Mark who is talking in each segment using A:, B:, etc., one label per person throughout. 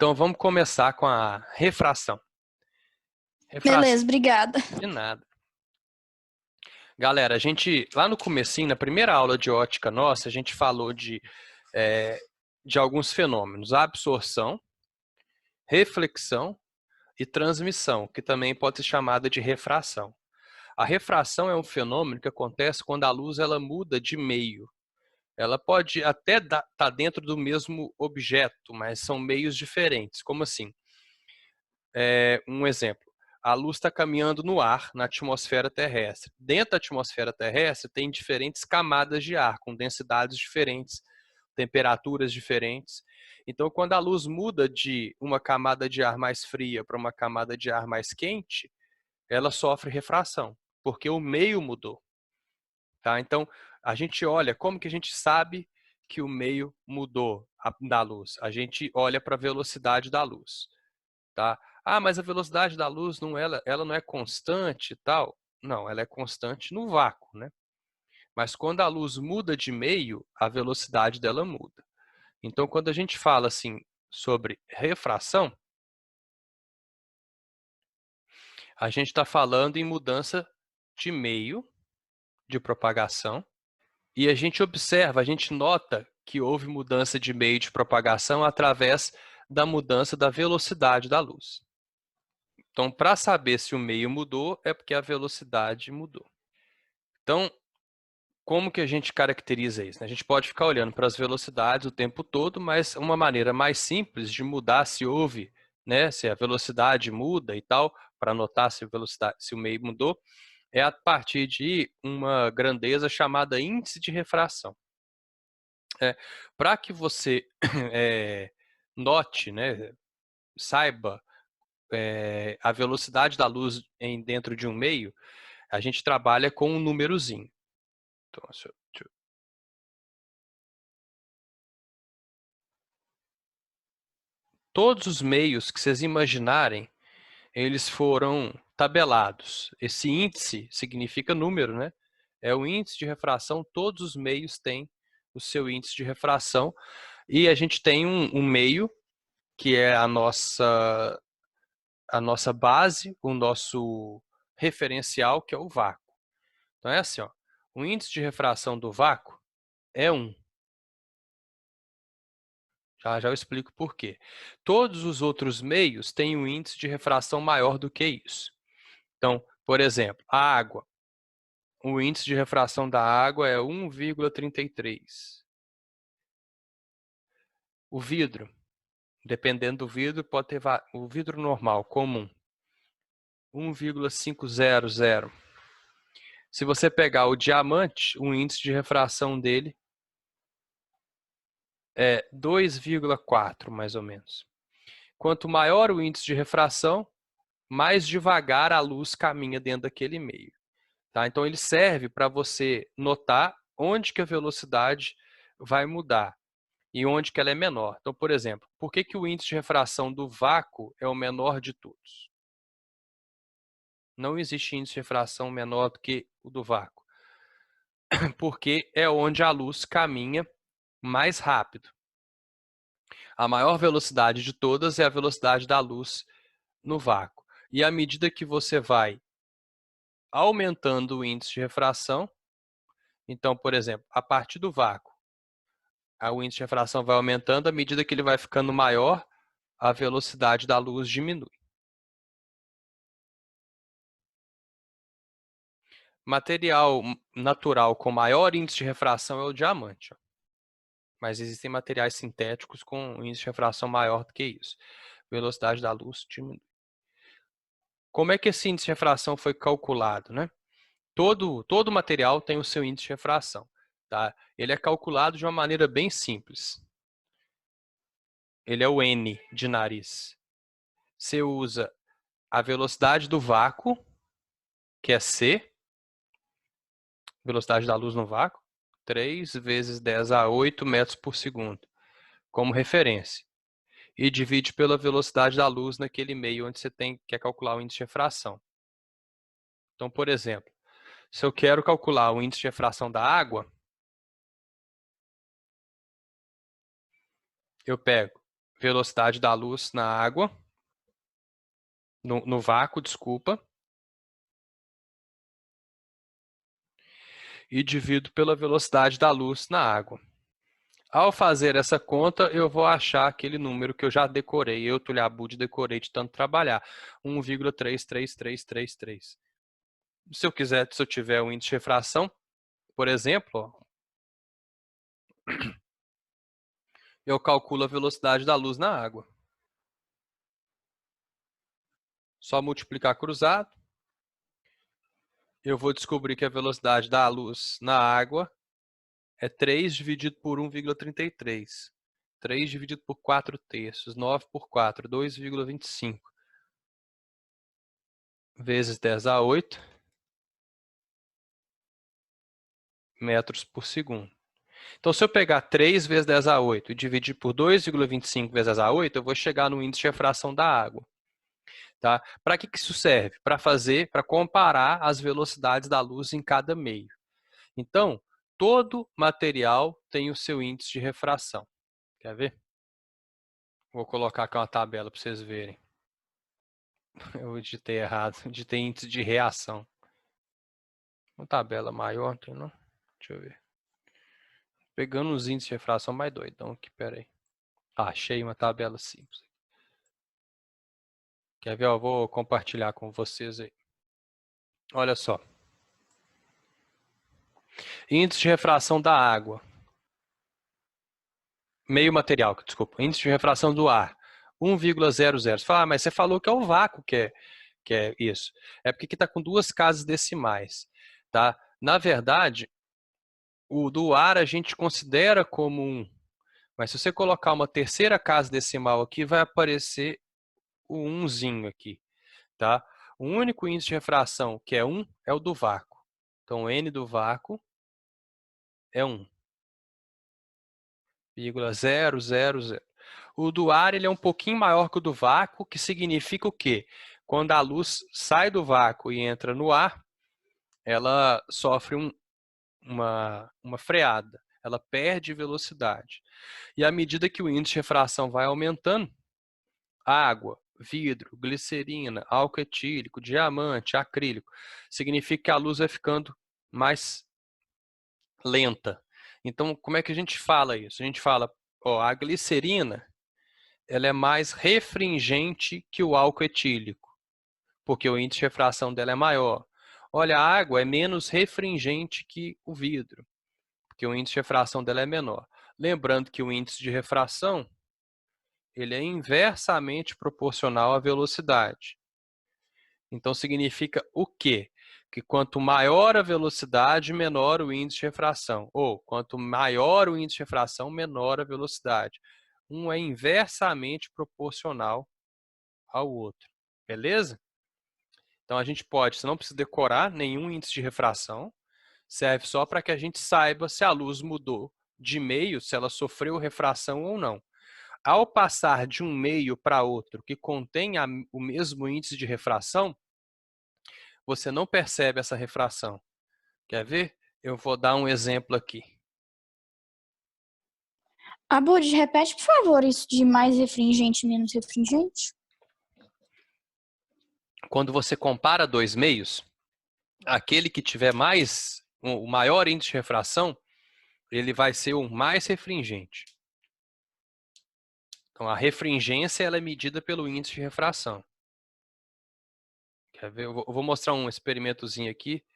A: Então, vamos começar com a refração.
B: Beleza, obrigada.
A: De nada. Galera, a gente, lá no comecinho, na primeira aula de ótica nossa, a gente falou de alguns fenômenos. A absorção, reflexão e transmissão, que também pode ser chamada de refração. A refração é um fenômeno que acontece quando a luz ela muda de meio. Ela pode até estar dentro do mesmo objeto, mas são meios diferentes. Como assim? Um exemplo. A luz está caminhando no ar, na atmosfera terrestre. Dentro da atmosfera terrestre tem diferentes camadas de ar, com densidades diferentes, temperaturas diferentes. Então, quando a luz muda de uma camada de ar mais fria para uma camada de ar mais quente, ela sofre refração, porque o meio mudou. Tá? Então, a gente olha, como que a gente sabe que o meio mudou da luz? A gente olha para a velocidade da luz. Tá? Ah, mas a velocidade da luz ela não é constante e tal. Não, ela é constante no vácuo, né? Mas quando a luz muda de meio, a velocidade dela muda. Então, quando a gente fala assim sobre refração, a gente está falando em mudança de meio de propagação e a gente observa, a gente nota que houve mudança de meio de propagação através da mudança da velocidade da luz. Então, para saber se o meio mudou, é porque a velocidade mudou. Então, como que a gente caracteriza isso? A gente pode ficar olhando para as velocidades o tempo todo, mas uma maneira mais simples de mudar se houve, né, se a velocidade muda e tal, para notar se se o meio mudou, é a partir de uma grandeza chamada índice de refração. Para que você note, né, saiba a velocidade da luz dentro de um meio, a gente trabalha com um númerozinho. Então, todos os meios que vocês imaginarem, eles foram tabelados. Esse índice significa número, né? É o índice de refração, todos os meios têm o seu índice de refração. E a gente tem um meio, que é a nossa base, o nosso referencial, que é o vácuo. Então é assim, ó, o índice de refração do vácuo é 1. Já eu explico por quê. Todos os outros meios têm um índice de refração maior do que isso. Então, por exemplo, a água. O índice de refração da água é 1,33. O vidro, dependendo do vidro, pode ter o vidro normal, comum, 1,500. Se você pegar o diamante, o índice de refração dele é 2,4, mais ou menos. Quanto maior o índice de refração, mais devagar a luz caminha dentro daquele meio. Tá? Então, ele serve para você notar onde que a velocidade vai mudar e onde que ela é menor. Então, por exemplo, por que que o índice de refração do vácuo é o menor de todos? Não existe índice de refração menor do que o do vácuo, porque é onde a luz caminha mais rápido. A maior velocidade de todas é a velocidade da luz no vácuo. E à medida que você vai aumentando o índice de refração, então, por exemplo, a partir do vácuo, o índice de refração vai aumentando, à medida que ele vai ficando maior, a velocidade da luz diminui. Material natural com maior índice de refração é o diamante. Ó. Mas existem materiais sintéticos com índice de refração maior do que isso. Velocidade da luz diminui. Como é que esse índice de refração foi calculado, né? Todo material tem o seu índice de refração. Tá? Ele é calculado de uma maneira bem simples. Ele é o N de nariz. Você usa a velocidade do vácuo, que é C, velocidade da luz no vácuo, 3 vezes 10 a 8 metros por segundo, como referência. E divide pela velocidade da luz naquele meio onde você quer calcular o índice de refração. Então, por exemplo, se eu quero calcular o índice de refração da água, eu pego velocidade da luz na água, no vácuo, desculpa, e divido pela velocidade da luz na água. Ao fazer essa conta, eu vou achar aquele número que eu já decorei, eu, Túlio Abud, decorei de tanto trabalhar, 1,33333. Se eu tiver um índice de refração, por exemplo, ó, eu calculo a velocidade da luz na água. Só multiplicar cruzado, eu vou descobrir que a velocidade da luz na água é 3 dividido por 1,33. 3 dividido por 4/3. 9 por 4, 2,25. Vezes 10 a 8 metros por segundo. Então, se eu pegar 3 vezes 10 a 8 e dividir por 2,25 vezes 10 a 8, eu vou chegar no índice de refração da água. Tá? Para que isso serve? Para comparar as velocidades da luz em cada meio. Então, todo material tem o seu índice de refração. Quer ver? Vou colocar aqui uma tabela para vocês verem. Eu digitei errado. Digitei índice de reação. Uma tabela maior, não? Deixa eu ver. Pegando os índices de refração mais doidão aqui, peraí. Achei uma tabela simples. Quer ver? Eu vou compartilhar com vocês aí. Olha só. Índice de refração da água. Meio material, desculpa. Índice de refração do ar. 1,00. Você fala, mas você falou que é o vácuo que é isso. É porque aqui está com 2 casas decimais. Tá? Na verdade, o do ar a gente considera como 1. Mas se você colocar uma terceira casa decimal aqui, vai aparecer o 1zinho aqui. Tá? O único índice de refração que é 1 é o do vácuo. Então, N do vácuo é 1,000. O do ar ele é um pouquinho maior que o do vácuo, que significa o quê? Quando a luz sai do vácuo e entra no ar, ela sofre uma freada, ela perde velocidade. E à medida que o índice de refração vai aumentando, água, vidro, glicerina, álcool etílico, diamante, acrílico, significa que a luz vai ficando mais lenta. Então, como é que a gente fala isso? A gente fala, ó, a glicerina ela é mais refringente que o álcool etílico, porque o índice de refração dela é maior. Olha, a água é menos refringente que o vidro, porque o índice de refração dela é menor. Lembrando que o índice de refração ele é inversamente proporcional à velocidade. Então, significa o quê? Que quanto maior a velocidade, menor o índice de refração. Ou, quanto maior o índice de refração, menor a velocidade. Um é inversamente proporcional ao outro. Beleza? Então, a gente pode, você não precisa decorar nenhum índice de refração. Serve só para que a gente saiba se a luz mudou de meio, se ela sofreu refração ou não. Ao passar de um meio para outro que contém o mesmo índice de refração, você não percebe essa refração. Quer ver? Eu vou dar um exemplo aqui.
B: Abud, repete, por favor, isso de mais refringente e menos refringente.
A: Quando você compara dois meios, aquele que tiver o maior índice de refração, ele vai ser o mais refringente. Então, a refringência ela é medida pelo índice de refração. Quer ver? Eu vou mostrar um experimentozinho aqui.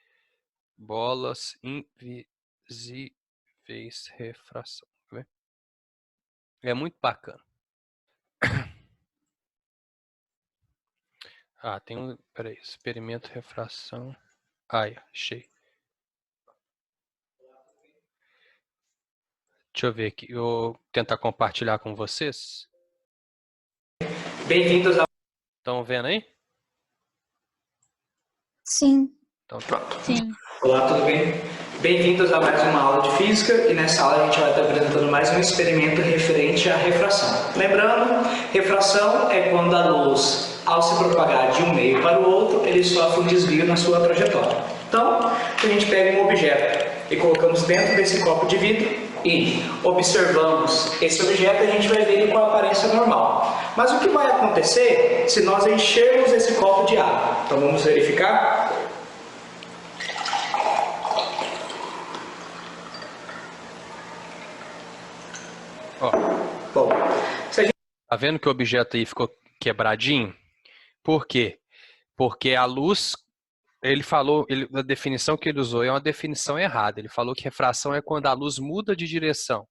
A: Bolas invisíveis refração. Quer ver? É muito bacana. Ah, tem um... Peraí. Experimento refração. Ai, achei. Deixa eu ver aqui. Eu vou tentar compartilhar com vocês.
C: Bem-vindos ao...
A: Estão vendo aí?
B: Sim.
A: Então, pronto.
B: Sim.
C: Olá, tudo bem? Bem-vindos a mais uma aula de física e nessa aula a gente vai estar apresentando mais um experimento referente à refração. Lembrando, refração é quando a luz, ao se propagar de um meio para o outro, ele sofre um desvio na sua trajetória. Então, a gente pega um objeto e colocamos dentro desse copo de vidro e observamos esse objeto, a gente vai ver ele com a aparência normal. Mas o que vai acontecer se nós enchermos esse copo de água? Então vamos verificar.
A: Ó,
C: Bom, se a gente...
A: tá vendo que o objeto aí ficou quebradinho? Por quê? Porque a luz, ele falou, a definição que ele usou é uma definição errada. Ele falou que refração é quando a luz muda de direção.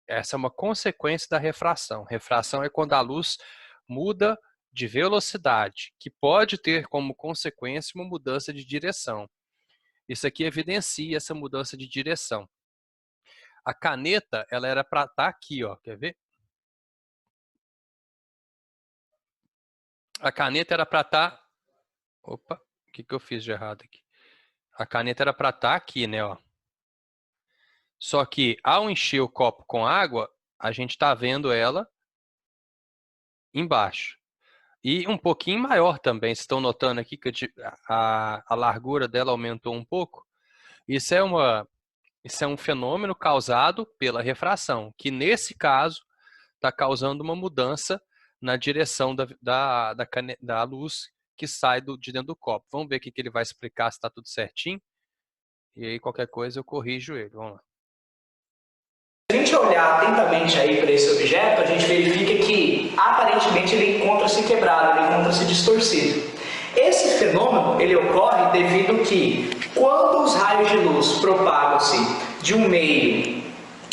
A: Essa é uma consequência da refração. Refração é quando a luz muda de velocidade, que pode ter como consequência uma mudança de direção. Isso aqui evidencia essa mudança de direção. A caneta, ela era para estar aqui, ó. Quer ver? A caneta era para estar... Opa, o que eu fiz de errado aqui? A caneta era para estar aqui, né, ó. Só que ao encher o copo com água, a gente está vendo ela embaixo. E um pouquinho maior também. Vocês estão notando aqui que a largura dela aumentou um pouco? Isso é um fenômeno causado pela refração, que nesse caso está causando uma mudança na direção da luz que sai de dentro do copo. Vamos ver o que ele vai explicar, se está tudo certinho. E aí qualquer coisa eu corrijo ele. Vamos lá.
C: Se a gente olhar atentamente aí para esse objeto, a gente verifica que aparentemente ele encontra-se quebrado, ele encontra-se distorcido. Esse fenômeno ele ocorre devido que quando os raios de luz propagam-se de um meio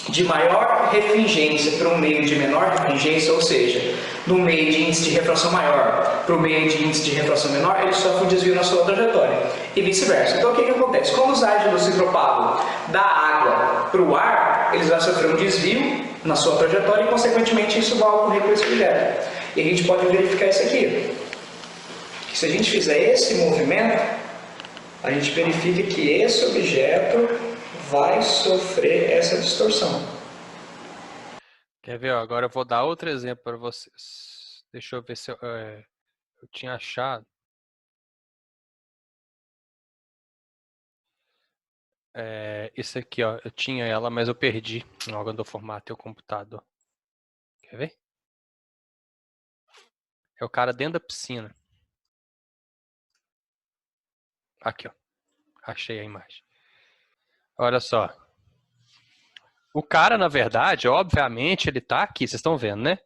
C: de maior refringência para um meio de menor refringência, ou seja, do meio de índice de refração maior para o meio de índice de refração menor, ele sofre um desvio na sua trajetória e vice-versa. Então o que acontece? Quando os raios de luz se propagam da água para o ar, eles vão sofrer um desvio na sua trajetória e consequentemente isso vai ocorrer com esse objeto. E a gente pode verificar isso aqui. Que se a gente fizer esse movimento, a gente verifica que esse objeto vai sofrer essa distorção.
A: Quer ver? Agora eu vou dar outro exemplo para vocês. Deixa eu ver se eu tinha achado. Isso aqui, ó, eu tinha ela, mas eu perdi. Quando eu formatei o computador. Quer ver? É o cara dentro da piscina. Aqui, ó. Achei a imagem. Olha só. O cara, na verdade, obviamente, ele tá aqui. Vocês estão vendo, né?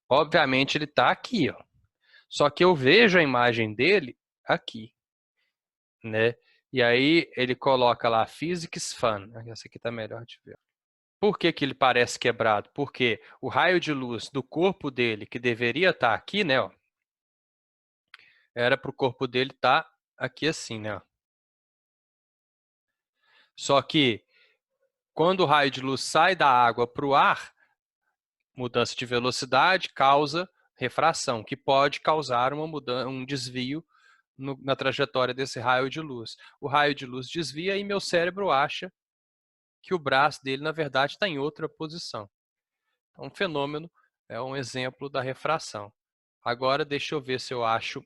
A: Obviamente, ele tá aqui, ó. Só que eu vejo a imagem dele aqui, né? E aí ele coloca lá Physics Fun. Essa aqui tá melhor de ver. Por que que ele parece quebrado? Porque o raio de luz do corpo dele, que deveria estar aqui, né? Ó, era para o corpo dele estar aqui assim, né? Ó. Só que quando o raio de luz sai da água para o ar, mudança de velocidade causa refração, que pode causar um desvio na trajetória desse raio de luz. O raio de luz desvia e meu cérebro acha que o braço dele, na verdade, está em outra posição. Então, um fenômeno é um exemplo da refração. Agora, deixa eu ver se eu acho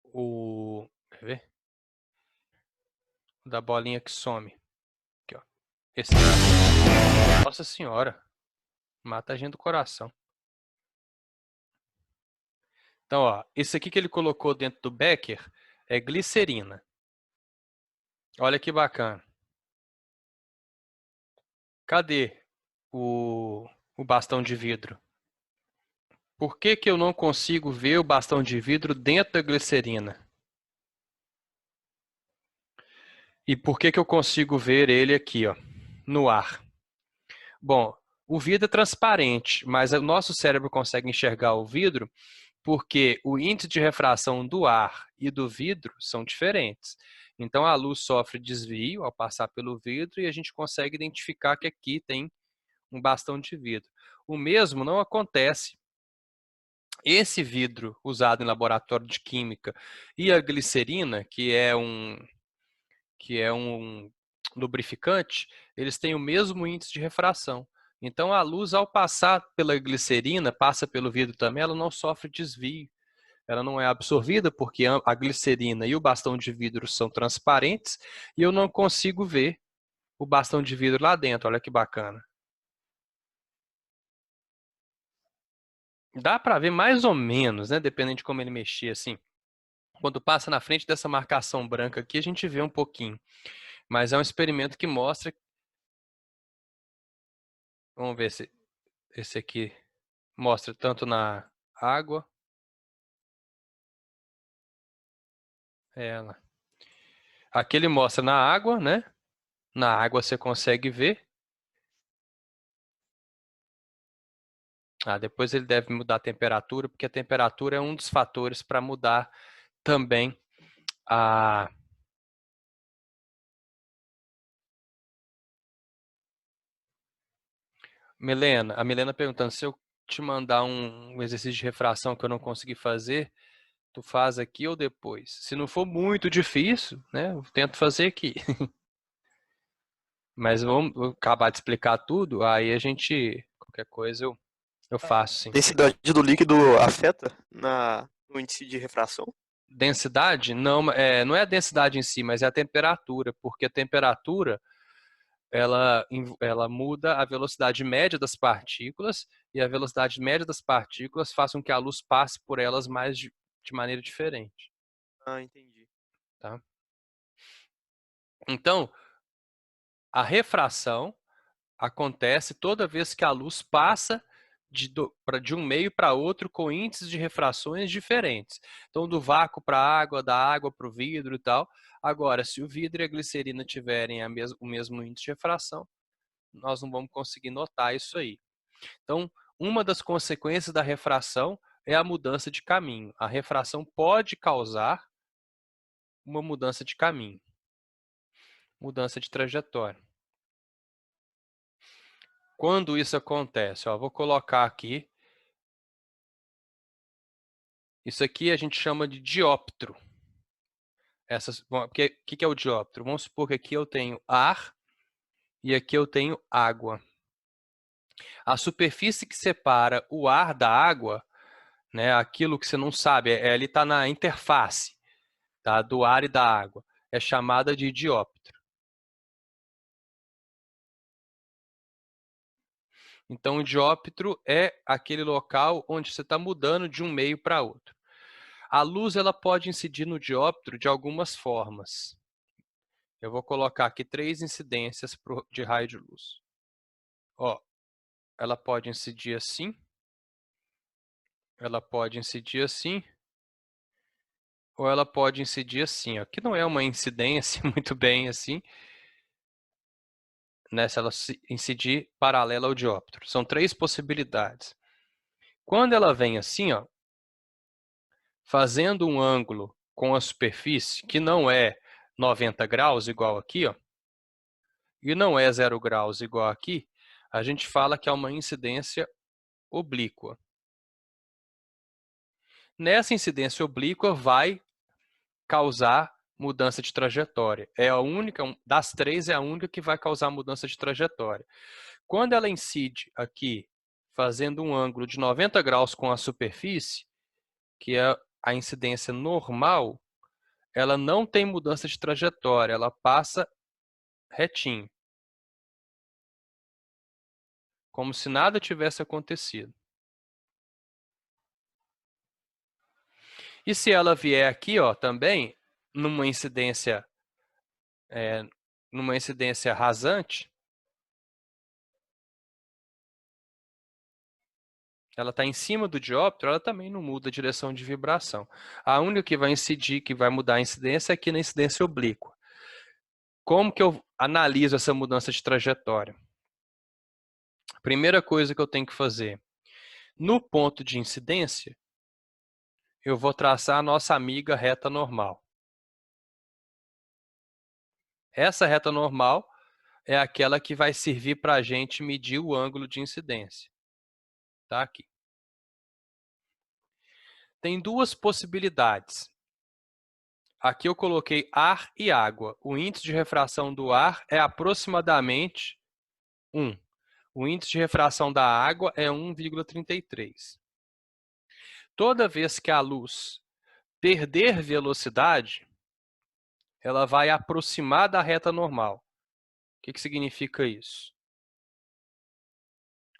A: o... Quer ver? O da bolinha que some. Aqui, ó. Esse aqui. Nossa Senhora. Mata a gente do coração. Então, ó, esse aqui que ele colocou dentro do Becker é glicerina. Olha que bacana. Cadê o bastão de vidro? Por que que eu não consigo ver o bastão de vidro dentro da glicerina? E por que que eu consigo ver ele aqui, ó, no ar? Bom, o vidro é transparente, mas o nosso cérebro consegue enxergar o vidro porque o índice de refração do ar e do vidro são diferentes. Então, a luz sofre desvio ao passar pelo vidro e a gente consegue identificar que aqui tem um bastão de vidro. O mesmo não acontece. Esse vidro usado em laboratório de química e a glicerina, que é um lubrificante, eles têm o mesmo índice de refração. Então, a luz, ao passar pela glicerina, passa pelo vidro também, ela não sofre desvio. Ela não é absorvida porque a glicerina e o bastão de vidro são transparentes e eu não consigo ver o bastão de vidro lá dentro. Olha que bacana. Dá para ver mais ou menos, né? Dependendo de como ele mexer, assim. Quando passa na frente dessa marcação branca aqui, a gente vê um pouquinho. Mas é um experimento que mostra... Vamos ver se esse aqui mostra tanto na água. Ela. Aqui ele mostra na água, né? Na água você consegue ver. Depois ele deve mudar a temperatura, porque a temperatura é um dos fatores para mudar também a... A Milena perguntando se eu te mandar um exercício de refração que eu não consegui fazer, tu faz aqui ou depois? Se não for muito difícil, né, eu tento fazer aqui. Mas vou acabar de explicar tudo, aí a gente, qualquer coisa eu faço sim.
D: Densidade do líquido afeta no índice de refração?
A: Densidade? Não, não é a densidade em si, mas é a temperatura, porque a temperatura ela muda a velocidade média das partículas e a velocidade média das partículas faz com que a luz passe por elas mais de maneira diferente.
D: Entendi.
A: Tá? Então, a refração acontece toda vez que a luz passa de um meio para outro com índices de refrações diferentes. Então, do vácuo para a água, da água para o vidro e tal. Agora, se o vidro e a glicerina tiverem o mesmo índice de refração, nós não vamos conseguir notar isso aí. Então, uma das consequências da refração é a mudança de caminho. A refração pode causar uma mudança de caminho, mudança de trajetória. Quando isso acontece? Vou colocar aqui. Isso aqui a gente chama de dióptro. O que é o dióptro? Vamos supor que aqui eu tenho ar e aqui eu tenho água. A superfície que separa o ar da água, né, aquilo que você não sabe, ali está na interface, tá, do ar e da água, é chamada de dióptro. Então, o dióptro é aquele local onde você está mudando de um meio para outro. A luz ela pode incidir no dióptro de algumas formas. Eu vou colocar aqui 3 incidências de raio de luz. Ela pode incidir assim. Ela pode incidir assim. Ou ela pode incidir assim, que não é uma incidência muito bem assim, né, se ela incidir paralela ao dióptro. São 3 possibilidades. Quando ela vem assim, fazendo um ângulo com a superfície, que não é 90 graus, igual aqui, e não é 0 graus, igual aqui, a gente fala que é uma incidência oblíqua. Nessa incidência oblíqua vai causar mudança de trajetória. É a única, das 3, é a única que vai causar mudança de trajetória. Quando ela incide aqui, fazendo um ângulo de 90 graus com a superfície, que é a incidência normal, ela não tem mudança de trajetória, ela passa retinho. Como se nada tivesse acontecido. E se ela vier aqui, também, numa incidência rasante, ela está em cima do dióptro, ela também não muda a direção de vibração. A única que vai incidir, que vai mudar a incidência, é aqui na incidência oblíqua. Como que eu analiso essa mudança de trajetória? Primeira coisa que eu tenho que fazer. No ponto de incidência, eu vou traçar a nossa amiga reta normal. Essa reta normal é aquela que vai servir para a gente medir o ângulo de incidência. Tá aqui. Tem 2 possibilidades. Aqui eu coloquei ar e água. O índice de refração do ar é aproximadamente 1. O índice de refração da água é 1,33. Toda vez que a luz perder velocidade, ela vai aproximar da reta normal. que significa isso?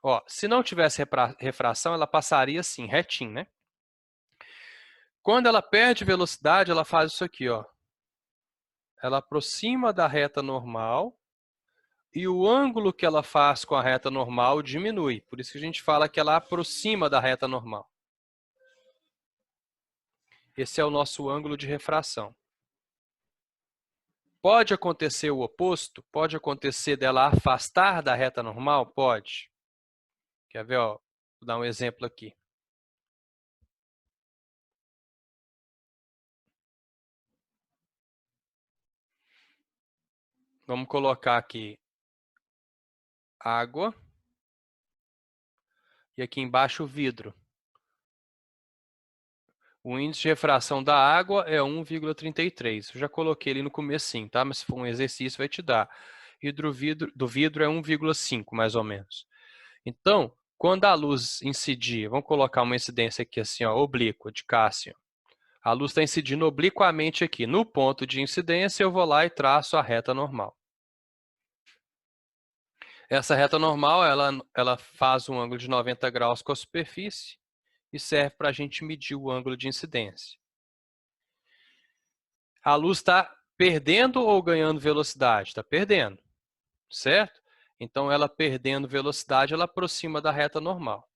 A: Ó, se não tivesse refração, ela passaria assim, retinho, né? Quando ela perde velocidade, ela faz isso aqui, ó. Ela aproxima da reta normal e o ângulo que ela faz com a reta normal diminui. Por isso que a gente fala que ela aproxima da reta normal. Esse é o nosso ângulo de refração. Pode acontecer o oposto? Pode acontecer dela afastar da reta normal? Pode. Quer ver? Ó, vou dar um exemplo aqui. Vamos colocar aqui água e aqui embaixo o vidro. O índice de refração da água é 1,33. Eu já coloquei ali no comecinho, tá? Mas se for um exercício vai te dar. E do vidro é 1,5, mais ou menos. Então, quando a luz incidir, vamos colocar uma incidência aqui assim, ó, oblíqua, de Cássio. A luz está incidindo obliquamente aqui. No ponto de incidência, eu vou lá e traço a reta normal. Essa reta normal, ela faz um ângulo de 90 graus com a superfície e serve para a gente medir o ângulo de incidência. A luz está perdendo ou ganhando velocidade? Está perdendo, certo? Então, ela perdendo velocidade, ela aproxima da reta normal.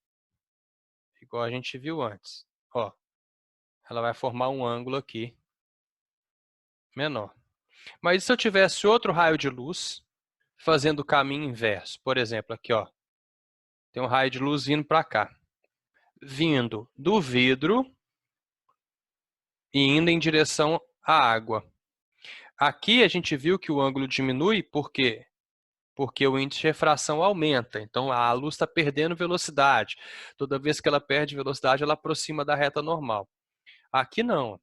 A: Igual a gente viu antes. Ó, ela vai formar um ângulo aqui menor. Mas e se eu tivesse outro raio de luz fazendo o caminho inverso? Por exemplo, aqui, ó, tem um raio de luz vindo para cá. Vindo do vidro e indo em direção à água. Aqui a gente viu que o ângulo diminui, por quê? Porque o índice de refração aumenta. Então, a luz está perdendo velocidade. Toda vez que ela perde velocidade, ela aproxima da reta normal. Aqui não.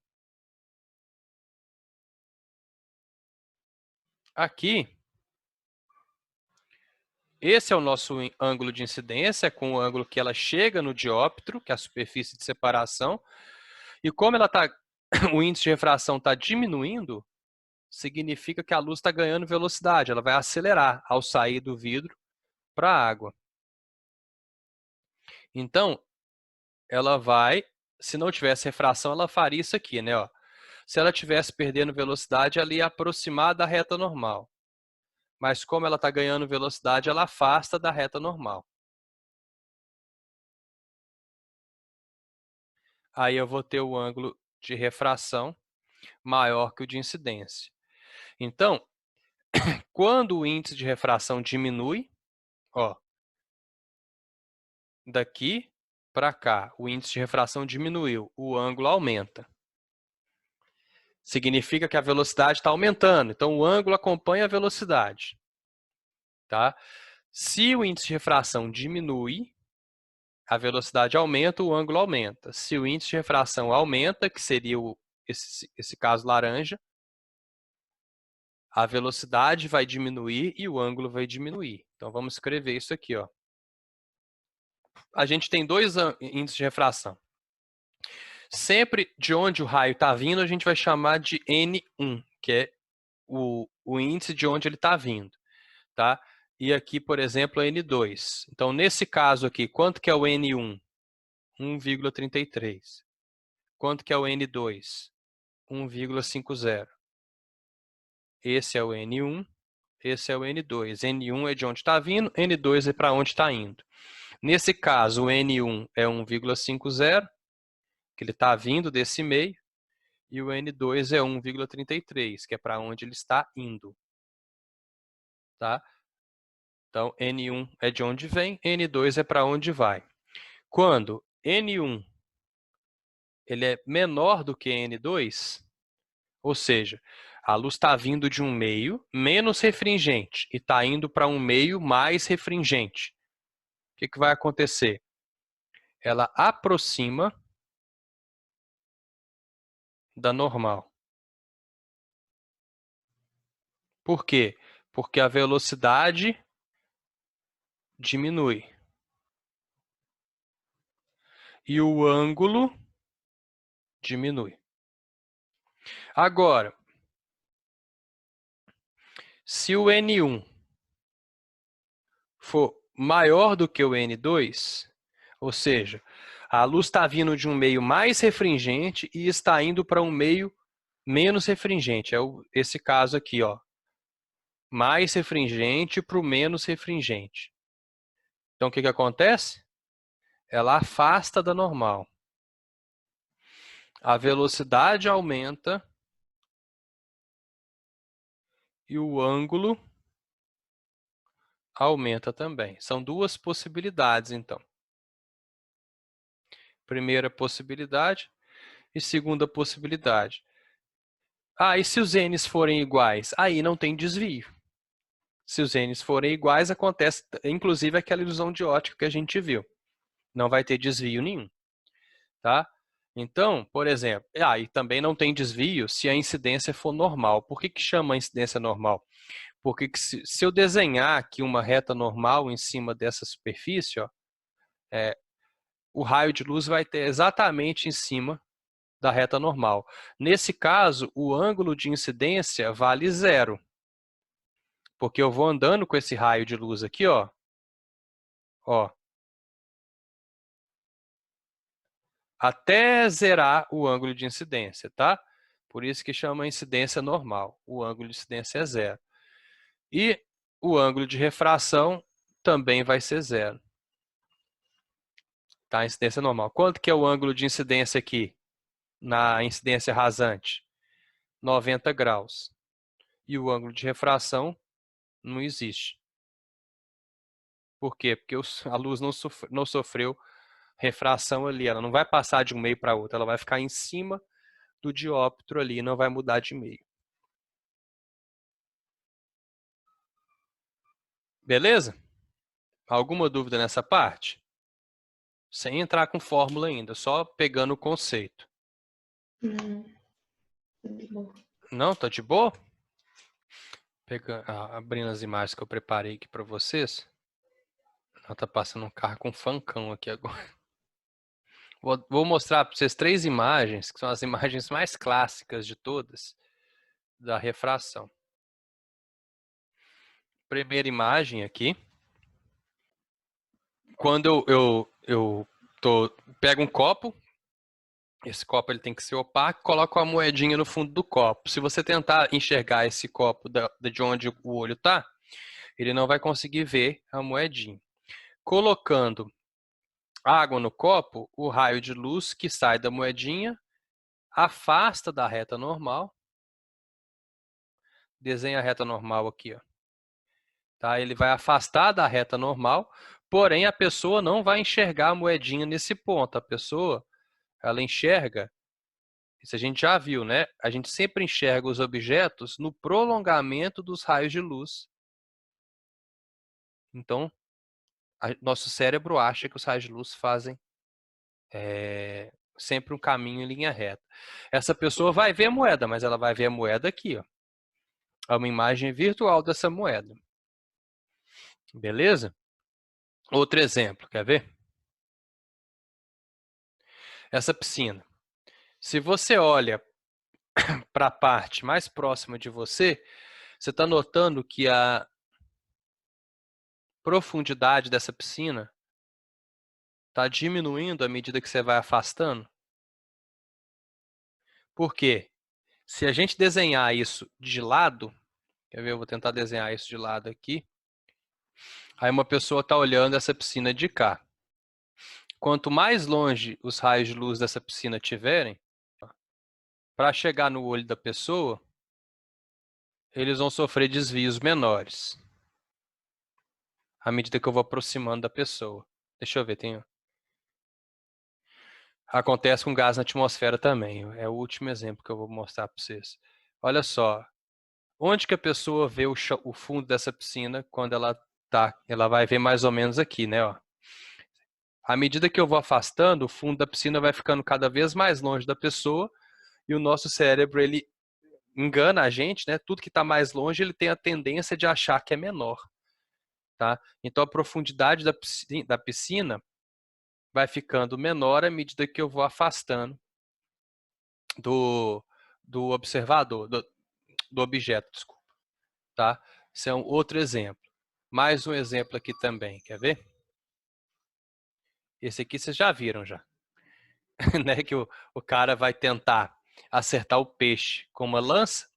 A: Aqui, esse é o nosso ângulo de incidência, com o ângulo que ela chega no dióptro, que é a superfície de separação. E como ela o índice de refração está diminuindo, significa que a luz está ganhando velocidade. Ela vai acelerar ao sair do vidro para a água. Então, ela vai, se não tivesse refração, ela faria isso aqui, né? Ó. Se ela estivesse perdendo velocidade, ela ia aproximar da reta normal. Mas como ela está ganhando velocidade, ela afasta da reta normal. Aí eu vou ter o ângulo de refração maior que o de incidência. Então, quando o índice de refração diminui, ó, daqui para cá, o índice de refração diminuiu, o ângulo aumenta. Significa que a velocidade está aumentando, então o ângulo acompanha a velocidade. Tá? Se o índice de refração diminui, a velocidade aumenta, o ângulo aumenta. Se o índice de refração aumenta, que seria esse caso laranja, a velocidade vai diminuir e o ângulo vai diminuir. Então, vamos escrever isso aqui. Ó. A gente tem dois índices de refração. Sempre de onde o raio está vindo, a gente vai chamar de N1, que é o índice de onde ele está vindo. Tá? E aqui, por exemplo, é N2. Então, nesse caso aqui, quanto que é o N1? 1,33. Quanto que é o N2? 1,50. Esse é o N1, esse é o N2. N1 é de onde está vindo, N2 é para onde está indo. Nesse caso, o N1 é 1,50, que ele está vindo desse meio, e o N2 é 1,33, que é para onde ele está indo. Tá? Então, N1 é de onde vem, N2 é para onde vai. Quando N1 ele é menor do que N2, ou seja, a luz está vindo de um meio menos refringente e está indo para um meio mais refringente. O que vai acontecer? Ela aproxima da normal. Por quê? Porque a velocidade diminui. E o ângulo diminui. Agora, se o N1 for maior do que o N2, ou seja, a luz está vindo de um meio mais refringente e está indo para um meio menos refringente. É esse caso aqui, ó. Mais refringente para o menos refringente. Então, o que acontece? Ela afasta da normal. A velocidade aumenta e o ângulo aumenta também. São duas possibilidades, então. Primeira possibilidade e segunda possibilidade. E se os n's forem iguais? Aí não tem desvio. Se os n's forem iguais, acontece inclusive aquela ilusão de ótica que a gente viu. Não vai ter desvio nenhum. Tá? Então, por exemplo, e também não tem desvio se a incidência for normal. Por que chama a incidência normal? Porque se eu desenhar aqui uma reta normal em cima dessa superfície, ó, o raio de luz vai ter exatamente em cima da reta normal. Nesse caso, o ângulo de incidência vale 0. Porque eu vou andando com esse raio de luz aqui, ó, até zerar o ângulo de incidência, tá? Por isso que chama incidência normal. O ângulo de incidência é 0. E o ângulo de refração também vai ser 0. Tá? Incidência normal. Quanto que é o ângulo de incidência aqui? Na incidência rasante? 90 graus. E o ângulo de refração não existe. Por quê? Porque a luz não sofreu refração ali. Ela não vai passar de um meio para outro. Ela vai ficar em cima do dióptro ali e não vai mudar de meio. Beleza? Alguma dúvida nessa parte? Sem entrar com fórmula ainda, só pegando o conceito.
E: Não, tá de boa.
A: Não? Tá de boa? Abrindo as imagens que eu preparei aqui para vocês. Ela tá passando um carro com funkão aqui agora. Vou mostrar para vocês 3 imagens, que são as imagens mais clássicas de todas, da refração. Primeira imagem aqui. Quando eu pego um copo, esse copo ele tem que ser opaco, coloco a moedinha no fundo do copo. Se você tentar enxergar esse copo de onde o olho está, ele não vai conseguir ver a moedinha. Colocando água no copo, o raio de luz que sai da moedinha afasta da reta normal. Desenha a reta normal aqui, ó. Tá? Ele vai afastar da reta normal, porém a pessoa não vai enxergar a moedinha nesse ponto. A pessoa, ela enxerga, isso a gente já viu, né? A gente sempre enxerga os objetos no prolongamento dos raios de luz. Então, nosso cérebro acha que os raios de luz fazem sempre um caminho em linha reta. Essa pessoa vai ver a moeda, mas ela vai ver a moeda aqui, ó. É uma imagem virtual dessa moeda. Beleza? Outro exemplo, quer ver? Essa piscina. Se você olha para a parte mais próxima de você, você está notando que a profundidade dessa piscina está diminuindo à medida que você vai afastando? Por quê? Se a gente desenhar isso de lado, quer ver? Eu vou tentar desenhar isso de lado aqui. Aí uma pessoa está olhando essa piscina de cá. Quanto mais longe os raios de luz dessa piscina tiverem, para chegar no olho da pessoa, eles vão sofrer desvios menores à medida que eu vou aproximando da pessoa. Deixa eu ver, acontece com gás na atmosfera também. É o último exemplo que eu vou mostrar para vocês. Olha só, onde que a pessoa vê o fundo dessa piscina quando ela vai ver mais ou menos aqui, né? Ó. À medida que eu vou afastando, o fundo da piscina vai ficando cada vez mais longe da pessoa e o nosso cérebro, ele engana a gente, né? Tudo que está mais longe, ele tem a tendência de achar que é menor. Tá? Então, a profundidade da piscina vai ficando menor à medida que eu vou afastando do observador, do objeto, desculpa. Tá? Esse é um outro exemplo. Mais um exemplo aqui também, quer ver? Esse aqui vocês já viram já. Né? Que o cara vai tentar acertar o peixe com uma lança,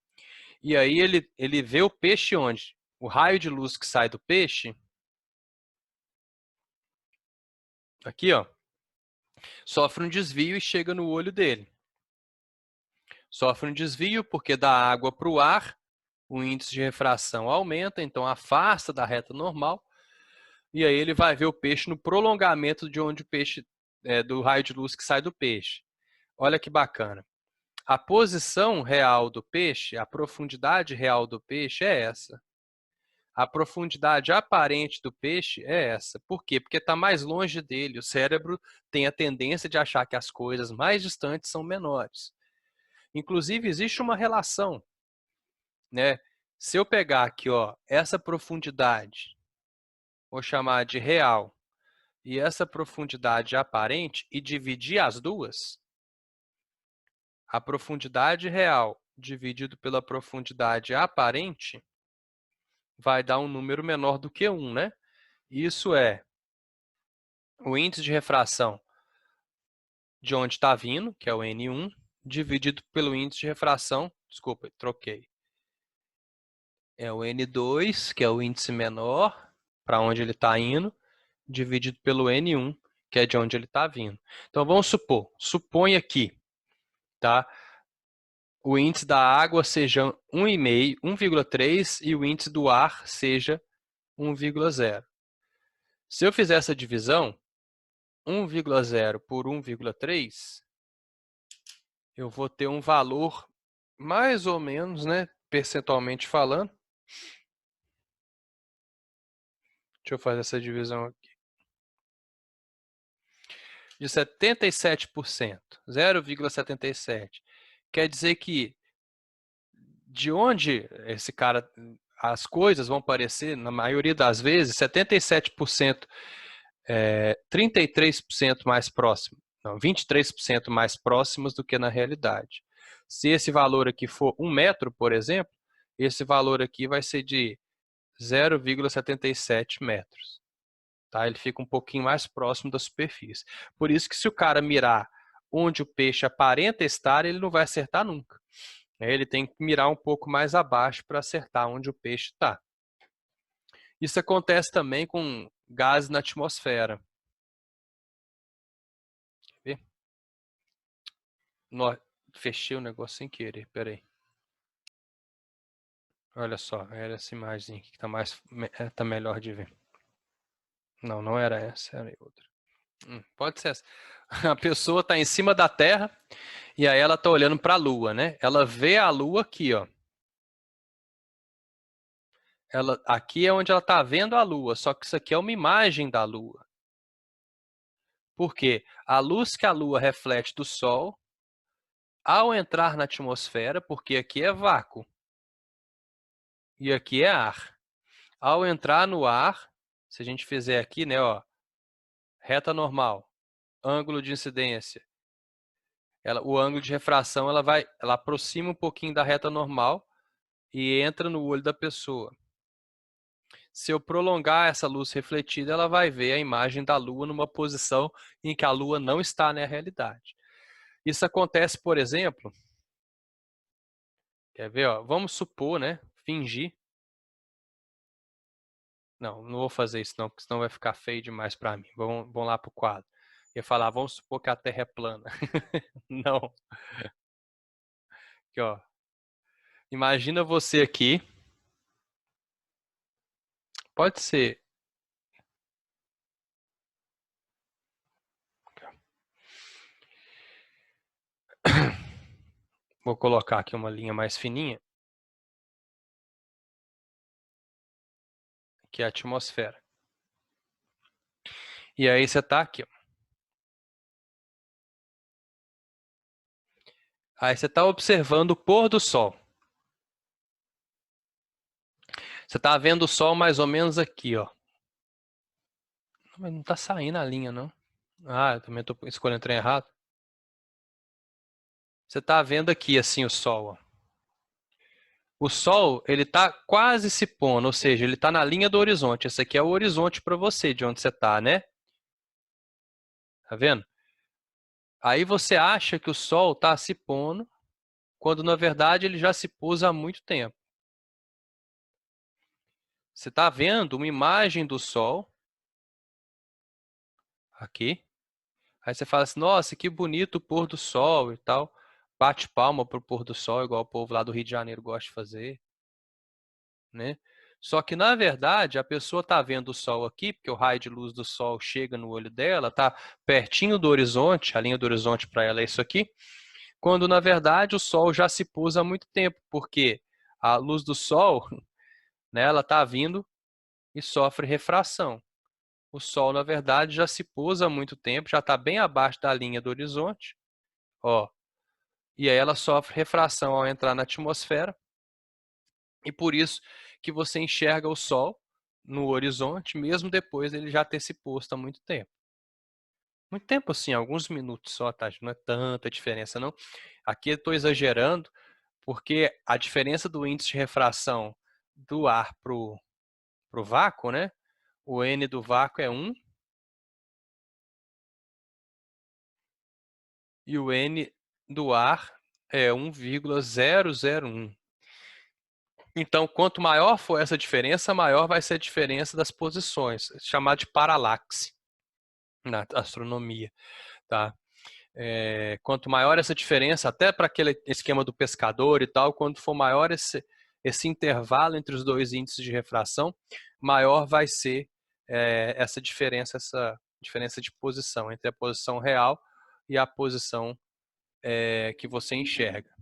A: e aí ele vê o peixe onde? O raio de luz que sai do peixe, aqui ó, sofre um desvio e chega no olho dele. Sofre um desvio porque da água para o ar, o índice de refração aumenta, então afasta da reta normal, e aí ele vai ver o peixe no prolongamento de onde o peixe, do raio de luz que sai do peixe. Olha que bacana. A posição real do peixe, a profundidade real do peixe é essa. A profundidade aparente do peixe é essa. Por quê? Porque está mais longe dele. O cérebro tem a tendência de achar que as coisas mais distantes são menores. Inclusive, existe uma relação, né? Se eu pegar aqui, ó, essa profundidade, vou chamar de real, e essa profundidade aparente, e dividir as duas, a profundidade real dividido pela profundidade aparente vai dar um número menor do que 1, né? Isso é o índice de refração de onde está vindo, que é o N1, dividido pelo índice de refração, desculpa, troquei. É o N2, que é o índice menor, para onde ele está indo, dividido pelo N1, que é de onde ele está vindo. Então, vamos supor, supõe aqui, tá? O índice da água seja 1,5, 1,3 e o índice do ar seja 1,0. Se eu fizer essa divisão, 1,0 por 1,3, eu vou ter um valor mais ou menos, né, percentualmente falando. Deixa eu fazer essa divisão aqui. De 77%, 0,77. Quer dizer que de onde esse cara, as coisas vão parecer, na maioria das vezes, 77%, 33% mais próximo, não, 23% mais próximos do que na realidade. Se esse valor aqui for 1 metro, por exemplo, esse valor aqui vai ser de 0,77 metros. Tá? Ele fica um pouquinho mais próximo da superfície. Por isso que se o cara mirar onde o peixe aparenta estar, ele não vai acertar nunca. Ele tem que mirar um pouco mais abaixo para acertar onde o peixe está. Isso acontece também com gases na atmosfera. Quer ver? Fechei o negócio sem querer, peraí. Olha só, era essa imagem aqui que tá melhor de ver. Não, não era essa, era outra. Pode ser essa. A pessoa está em cima da Terra e aí ela está olhando para a Lua, né? Ela vê a Lua aqui, ó. Aqui é onde ela está vendo a Lua, só que isso aqui é uma imagem da Lua. Por quê? A luz que a Lua reflete do Sol, ao entrar na atmosfera, porque aqui é vácuo e aqui é ar. Ao entrar no ar, se a gente fizer aqui, né, ó, reta normal, ângulo de incidência, o ângulo de refração ela aproxima um pouquinho da reta normal e entra no olho da pessoa. Se eu prolongar essa luz refletida, ela vai ver a imagem da Lua numa posição em que a Lua não está na realidade. Isso acontece, por exemplo, quer ver? Ó, vamos supor, né? Fingir. Não, não vou fazer isso não, porque senão vai ficar feio demais para mim. Vamos lá para o quadro. Eu ia falar, vamos supor que a Terra é plana. Não. Aqui, ó. Imagina você aqui. Pode ser. Vou colocar aqui uma linha mais fininha. Que é a atmosfera. E aí você está aqui. Ó. Aí você está observando o pôr do sol. Você está vendo o sol mais ou menos aqui, ó. Mas não está saindo a linha, não. Ah, eu também estou escolhendo o trem errado. Você está vendo aqui assim o sol, ó. O Sol, ele está quase se pondo, ou seja, ele está na linha do horizonte. Esse aqui é o horizonte para você, de onde você está, né? Tá vendo? Aí você acha que o Sol está se pondo, quando na verdade ele já se pôs há muito tempo. Você está vendo uma imagem do Sol aqui. Aí você fala assim, nossa, que bonito o pôr do sol e tal. Bate palma pro pôr do sol, igual o povo lá do Rio de Janeiro gosta de fazer, né? Só que, na verdade, a pessoa está vendo o sol aqui, porque o raio de luz do sol chega no olho dela, está pertinho do horizonte, a linha do horizonte para ela é isso aqui, quando, na verdade, o sol já se pôs há muito tempo, porque a luz do sol, né, ela está vindo e sofre refração. O sol, na verdade, já se pôs há muito tempo, já está bem abaixo da linha do horizonte, ó. E aí ela sofre refração ao entrar na atmosfera. E por isso que você enxerga o Sol no horizonte, mesmo depois dele já ter se posto há muito tempo. Muito tempo assim, alguns minutos só, tá? Não é tanta diferença não. Aqui eu estou exagerando, porque a diferença do índice de refração do ar pro vácuo, né? O N do vácuo é 1 e o N do ar é 1,001. Então, quanto maior for essa diferença, maior vai ser a diferença das posições, chamado de paralaxe na astronomia, tá? Quanto maior essa diferença, até para aquele esquema do pescador e tal, quanto for maior esse intervalo entre os dois índices de refração, maior vai ser essa diferença de posição entre a posição real e a posição que você enxerga.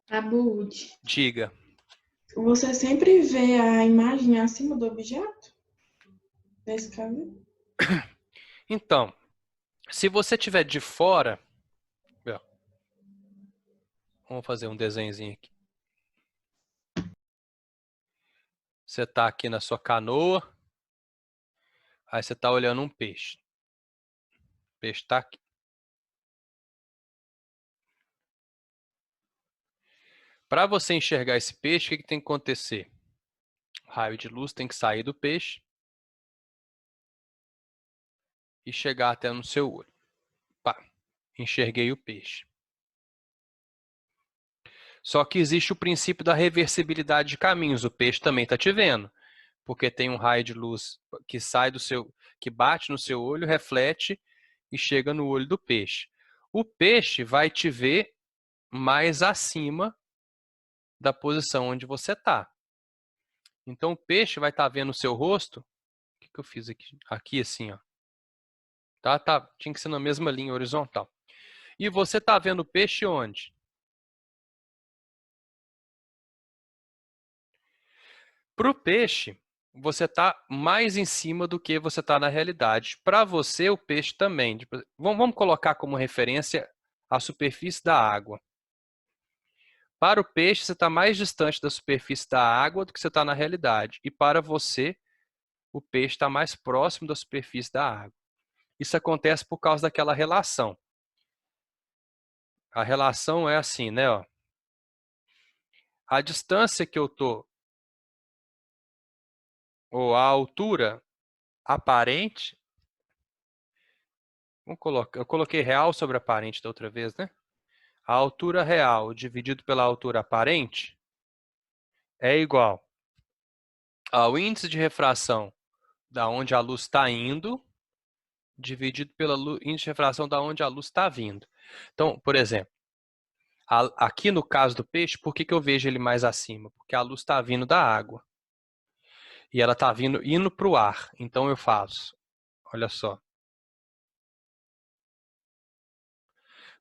E: Abud,
A: Diga.
E: você sempre vê a imagem acima do objeto? Nesse caso?
A: Então, se você estiver de fora, vamos fazer um desenhozinho aqui. Você está aqui na sua canoa, aí você está olhando um peixe. O peixe está aqui. Para você enxergar esse peixe, o que tem que acontecer? O raio de luz tem que sair do peixe e chegar até no seu olho. Pá, enxerguei o peixe. Só que existe o princípio da reversibilidade de caminhos. O peixe também está te vendo, porque tem um raio de luz que sai que bate no seu olho, reflete e chega no olho do peixe. O peixe vai te ver mais acima da posição onde você está. Então o peixe vai estar vendo o seu rosto. O que eu fiz aqui? Aqui assim, ó. Tá, tinha que ser na mesma linha horizontal. E você está vendo o peixe onde? Para o peixe, você está mais em cima do que você está na realidade. Para você, o peixe também. Vamos colocar como referência a superfície da água. Para o peixe, você está mais distante da superfície da água do que você está na realidade. E para você, o peixe está mais próximo da superfície da água. Isso acontece por causa daquela relação. A relação é assim, né? Ó. A distância que eu estou, ou a altura aparente, eu coloquei real sobre aparente da outra vez, né? A altura real dividido pela altura aparente é igual ao índice de refração da onde a luz está indo, dividido pelo índice de refração da onde a luz está vindo. Então, por exemplo, aqui no caso do peixe, por que eu vejo ele mais acima? Porque a luz está vindo da água. E ela está indo para o ar. Então eu faço, olha só.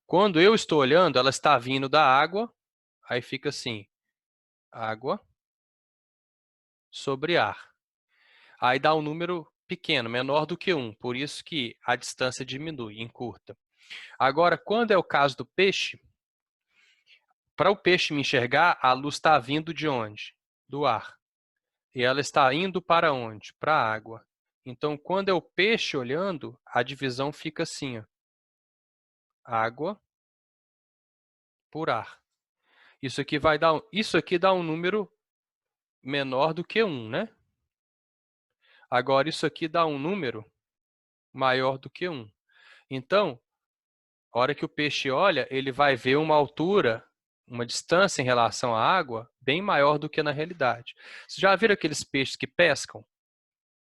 A: Quando eu estou olhando, ela está vindo da água, aí fica assim, água sobre ar. Aí dá um número pequeno, menor do que 1, por isso que a distância diminui, encurta. Agora, quando é o caso do peixe, para o peixe me enxergar, a luz está vindo de onde? Do ar. E ela está indo para onde? Para a água. Então, quando é o peixe olhando, a divisão fica assim, ó. Água por ar. Isso aqui dá um número menor do que 1, né? Agora, isso aqui dá um número maior do que 1. Então, a hora que o peixe olha, ele vai ver uma altura, uma distância em relação à água bem maior do que na realidade. Vocês já viram aqueles peixes que pescam?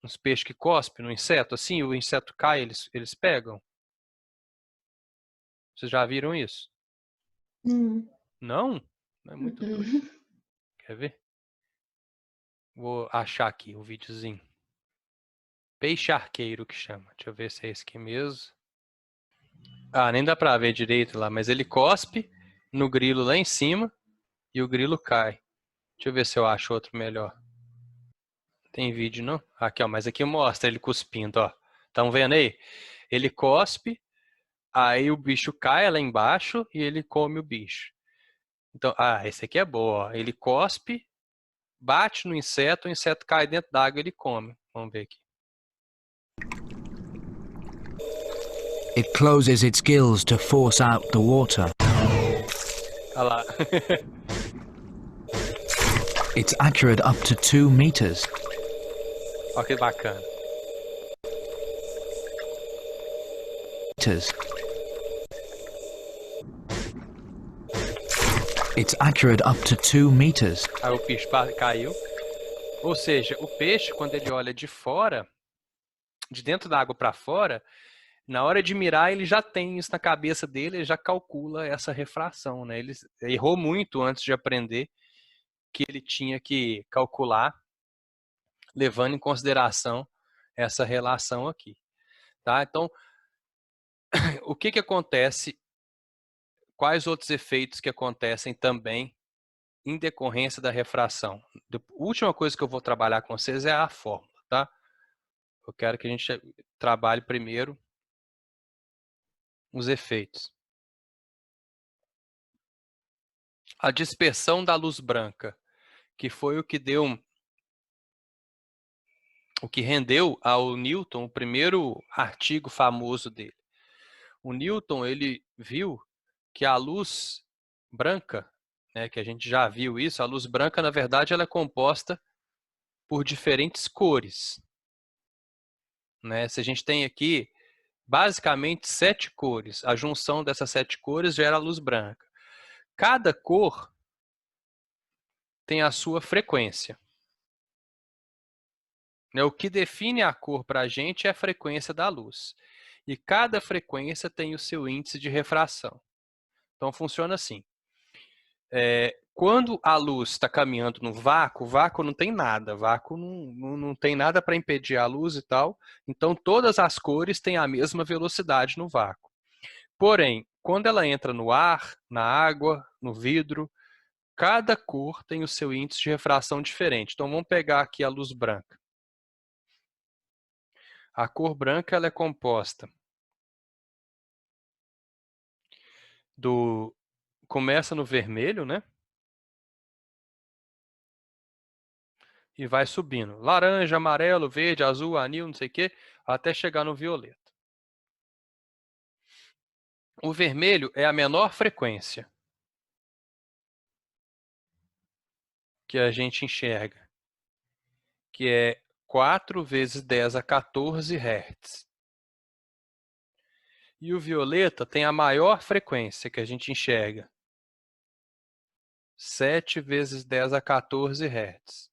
A: Uns peixes que cospem no inseto? Assim, o inseto cai, eles pegam? Vocês já viram isso? Não? Não é muito doido. Quer ver? Vou achar aqui o videozinho. Peixe arqueiro que chama. Deixa eu ver se é esse aqui mesmo. Ah, nem dá pra ver direito lá, mas ele cospe no grilo lá em cima e o grilo cai. Deixa eu ver se eu acho outro melhor. Tem vídeo, não? Aqui, ó, mas aqui mostra ele cuspindo, ó. Estão vendo aí? Ele cospe, aí o bicho cai lá embaixo e ele come o bicho. Então, esse aqui é bom, ó. Ele cospe, bate no inseto, o inseto cai dentro d'água e ele come. Vamos ver aqui.
F: It closes its gills to force out the water.
A: Olha lá.
F: It's accurate up to 2 meters.
A: Olha que bacana.
F: It's accurate up to 2 meters.
A: Aí o peixe caiu. Ou seja, o peixe, quando ele olha de fora, de dentro da água para fora, na hora de mirar, ele já tem isso na cabeça dele, ele já calcula essa refração, né? Ele errou muito antes de aprender que ele tinha que calcular, levando em consideração essa relação aqui, tá? Então, o que acontece? Quais outros efeitos que acontecem também em decorrência da refração? A última coisa que eu vou trabalhar com vocês é a fórmula, tá? Eu quero que a gente trabalhe primeiro os efeitos. A dispersão da luz branca, que foi o que rendeu ao Newton o primeiro artigo famoso dele. O Newton, ele viu que a luz branca, né, que a gente já viu isso, a luz branca, na verdade, ela é composta por diferentes cores, né? Se a gente tem aqui, basicamente, 7 cores. A junção dessas 7 cores gera a luz branca. Cada cor tem a sua frequência. O que define a cor para a gente é a frequência da luz. E cada frequência tem o seu índice de refração. Então, funciona assim. Quando a luz está caminhando no vácuo, o vácuo não tem nada. Vácuo não tem nada para impedir a luz e tal. Então, todas as cores têm a mesma velocidade no vácuo. Porém, quando ela entra no ar, na água, no vidro, cada cor tem o seu índice de refração diferente. Então, vamos pegar aqui a luz branca. A cor branca ela é composta começa no vermelho, né? E vai subindo. Laranja, amarelo, verde, azul, anil, não sei o quê, até chegar no violeta. O vermelho é a menor frequência que a gente enxerga, que é 4 vezes 10 a 14 Hz. E o violeta tem a maior frequência que a gente enxerga, 7 vezes 10 a 14 Hz.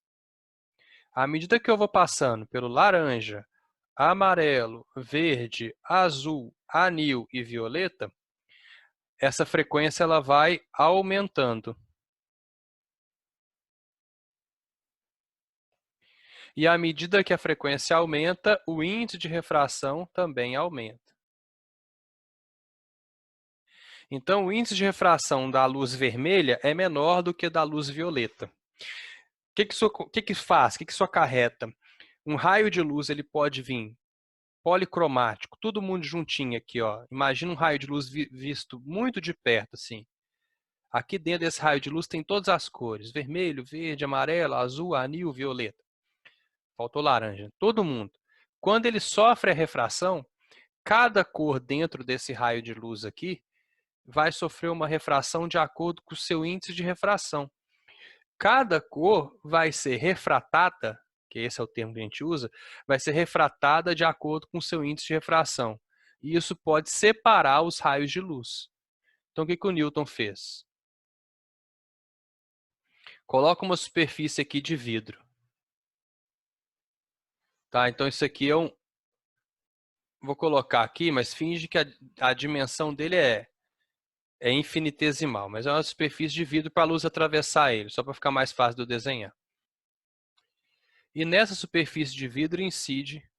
A: À medida que eu vou passando pelo laranja, amarelo, verde, azul, anil e violeta, essa frequência ela vai aumentando. E à medida que a frequência aumenta, o índice de refração também aumenta. Então, o índice de refração da luz vermelha é menor do que da luz violeta. O que faz? O que isso acarreta? Um raio de luz ele pode vir policromático, todo mundo juntinho aqui, ó. Imagina um raio de luz visto muito de perto, assim. Aqui dentro desse raio de luz tem todas as cores: vermelho, verde, amarelo, azul, anil, violeta. Faltou laranja. Todo mundo. Quando ele sofre a refração, cada cor dentro desse raio de luz aqui vai sofrer uma refração de acordo com o seu índice de refração. Cada cor vai ser refratada, que esse é o termo que a gente usa, vai ser refratada de acordo com o seu índice de refração. E isso pode separar os raios de luz. Então, o que o Newton fez? Coloca uma superfície aqui de vidro. Tá? Então, isso aqui é um... Vou colocar aqui, mas finge que a dimensão dele é infinitesimal, mas é uma superfície de vidro para a luz atravessar ele, só para ficar mais fácil de eu desenhar. E nessa superfície de vidro incide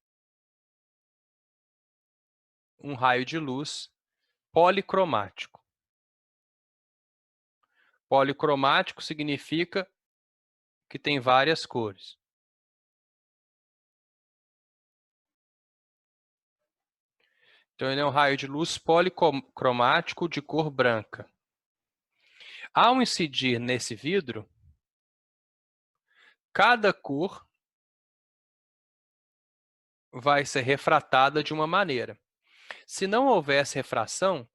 A: um raio de luz policromático. Policromático significa que tem várias cores. Então, ele é um raio de luz policromático de cor branca. Ao incidir nesse vidro, cada cor vai ser refratada de uma maneira. Se não houvesse refração,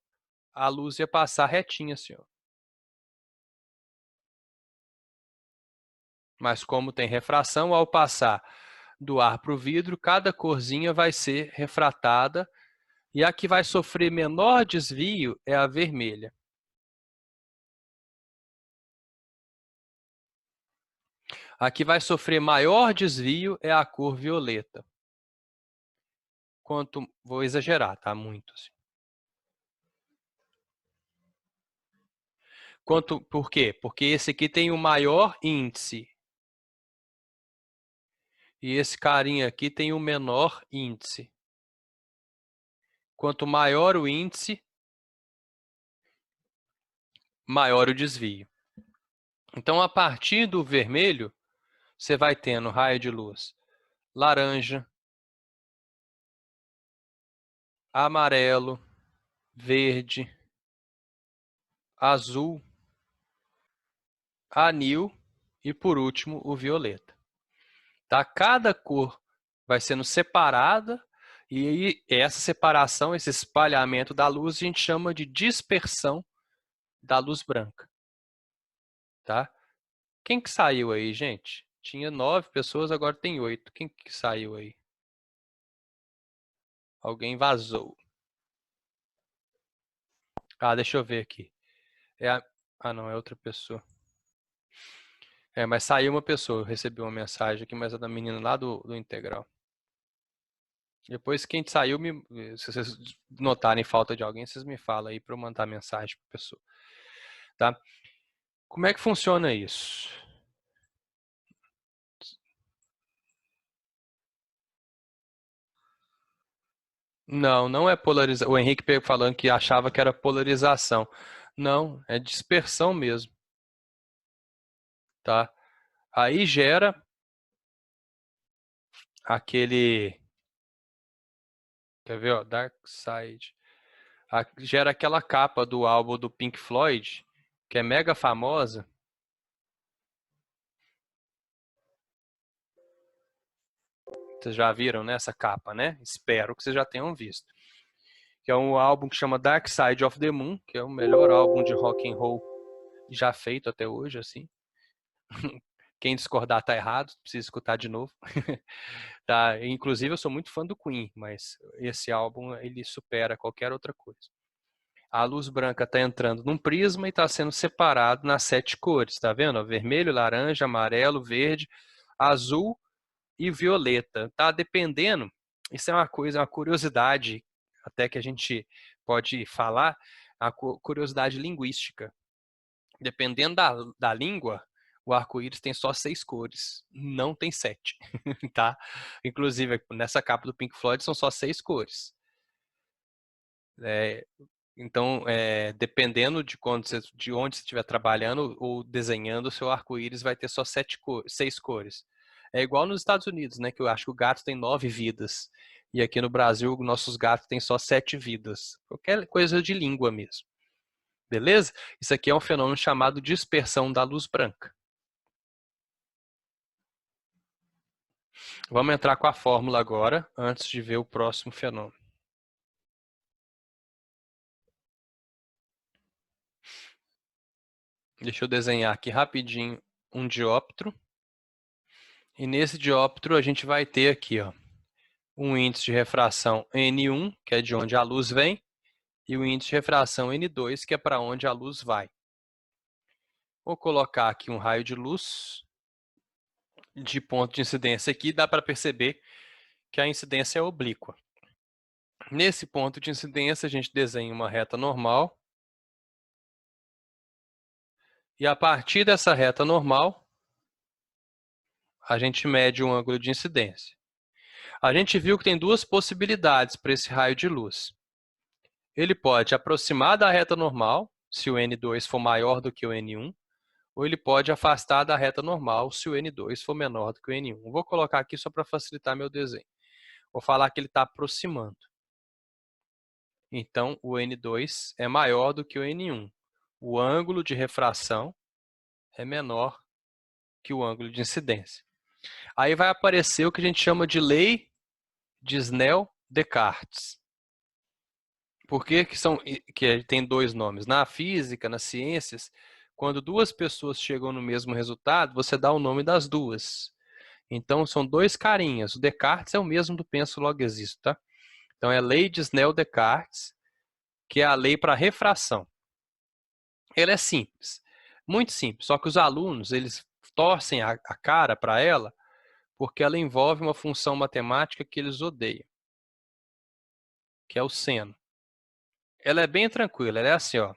A: a luz ia passar retinha assim, ó. Mas como tem refração, ao passar do ar para o vidro, cada corzinha vai ser refratada e a que vai sofrer menor desvio é a vermelha. A que vai sofrer maior desvio é a cor violeta. Vou exagerar, tá? Muito assim. Por quê? Porque esse aqui tem o maior índice. E esse carinha aqui tem o menor índice. Quanto maior o índice, maior o desvio. Então, a partir do vermelho, você vai tendo raio de luz laranja, amarelo, verde, azul, anil e, por último, o violeta. Tá? Cada cor vai sendo separada e aí essa separação, esse espalhamento da luz, a gente chama de dispersão da luz branca. Tá? Quem que saiu aí, gente? Tinha 9 pessoas, agora tem 8. Quem que saiu aí? Alguém vazou. Ah, deixa eu ver aqui. Ah, não, é outra pessoa. Mas saiu uma pessoa. Eu recebi uma mensagem aqui, mas é da menina lá do Integral. Depois, quem saiu, se vocês notarem falta de alguém, vocês me falam aí para eu mandar mensagem para a pessoa. Tá? Como é que funciona isso? Não, não é polarização. O Henrique falando que achava que era polarização. Não, é dispersão mesmo. Tá? Aí gera aquele... Quer ver? Ó, Dark Side. Gera aquela capa do álbum do Pink Floyd, que é mega famosa. Vocês já viram, né, essa capa, né? Espero que vocês já tenham visto. Que é um álbum que chama Dark Side of the Moon, que é o melhor álbum de rock and roll já feito até hoje, assim. Quem discordar tá errado, precisa escutar de novo. Tá? Inclusive, eu sou muito fã do Queen, mas esse álbum ele supera qualquer outra coisa. A luz branca está entrando num prisma e está sendo separado nas 7 cores, tá vendo? Vermelho, laranja, amarelo, verde, azul e violeta. Tá dependendo, isso é uma coisa, uma curiosidade, até que a gente pode falar, a curiosidade linguística. Dependendo da língua, o arco-íris tem só 6 cores, não tem 7, tá? Inclusive, nessa capa do Pink Floyd são só 6 cores. Então, dependendo de onde você estiver trabalhando ou desenhando, o seu arco-íris vai ter só 6 cores. É igual nos Estados Unidos, né? Que eu acho que o gato tem 9 vidas. E aqui no Brasil, nossos gatos têm só 7 vidas. Qualquer coisa de língua mesmo. Beleza? Isso aqui é um fenômeno chamado dispersão da luz branca. Vamos entrar com a fórmula agora, antes de ver o próximo fenômeno. Deixa eu desenhar aqui rapidinho um dióptro. E nesse dióptro a gente vai ter aqui, ó, um índice de refração N1, que é de onde a luz vem, e o índice de refração N2, que é para onde a luz vai. Vou colocar aqui um raio de luz de ponto de incidência aqui, dá para perceber que a incidência é oblíqua. Nesse ponto de incidência, a gente desenha uma reta normal. E a partir dessa reta normal, a gente mede o ângulo de incidência. A gente viu que tem duas possibilidades para esse raio de luz. Ele pode aproximar da reta normal, se o N2 for maior do que o N1, ou ele pode afastar da reta normal, se o N2 for menor do que o N1. Vou colocar aqui só para facilitar meu desenho. Vou falar que ele está aproximando. Então, o N2 é maior do que o N1. O ângulo de refração é menor que o ângulo de incidência. Aí vai aparecer o que a gente chama de lei de Snell-Descartes. Por que tem dois nomes? Na física, nas ciências, quando duas pessoas chegam no mesmo resultado, você dá o nome das duas. Então, são dois carinhas. O Descartes é o mesmo do penso logo existo, tá? Então, é a lei de Snell-Descartes, que é a lei para refração. Ela é simples, muito simples, só que os alunos, eles torcem a cara para ela, porque ela envolve uma função matemática que eles odeiam, que é o seno. Ela é bem tranquila, ela é assim, ó.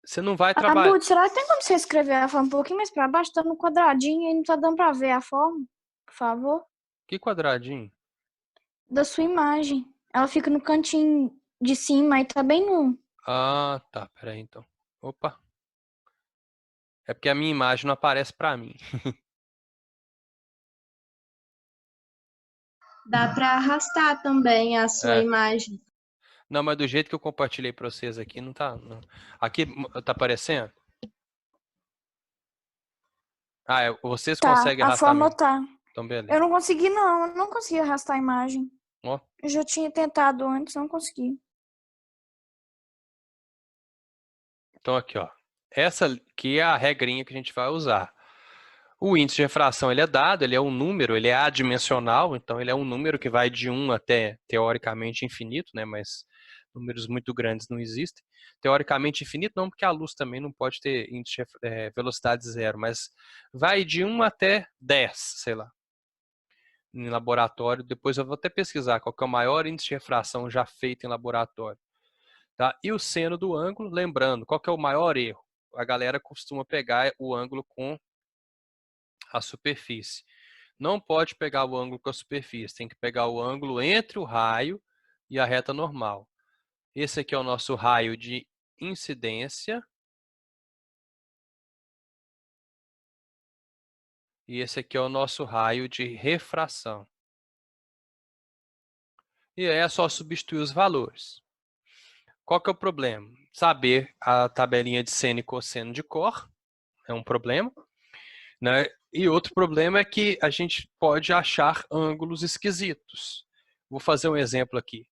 A: Você não vai trabalhar...
B: Abude, será que tem como você escrever a forma um pouquinho mais para baixo? Tá no quadradinho e não tá dando para ver a forma, por favor?
A: Que quadradinho?
B: Da sua imagem. Ela fica no cantinho de cima e tá bem no...
A: Ah, tá, peraí então. Opa. É porque a minha imagem não aparece para mim.
G: Dá para arrastar também a sua imagem.
A: Não, mas do jeito que eu compartilhei para vocês aqui, não tá... Não. Aqui tá aparecendo? Ah, vocês conseguem
B: a
A: arrastar
B: forma
A: mesmo?
B: tá.
A: Então, beleza.
B: Eu não consegui, não. Eu não consegui arrastar a imagem.
A: Ó.
B: Eu já tinha tentado antes, não consegui.
A: Então, aqui, ó. Essa aqui é a regrinha que a gente vai usar. O índice de refração ele é dado, ele é um número, ele é adimensional, então ele é um número que vai de 1 até, teoricamente, infinito, né? Mas números muito grandes não existem. Teoricamente infinito não, porque a luz também não pode ter índice de velocidade zero, mas vai de 1 até 10, sei lá, em laboratório. Depois eu vou até pesquisar qual que é o maior índice de refração já feito em laboratório. Tá? E o seno do ângulo, lembrando, qual que é o maior erro? A galera costuma pegar o ângulo com a superfície. Não pode pegar o ângulo com a superfície, tem que pegar o ângulo entre o raio e a reta normal. Esse aqui é o nosso raio de incidência. E esse aqui é o nosso raio de refração. E aí é só substituir os valores. Qual que é o problema? Saber a tabelinha de seno e cosseno de cor é um problema, né? E outro problema é que a gente pode achar ângulos esquisitos. Vou fazer um exemplo aqui.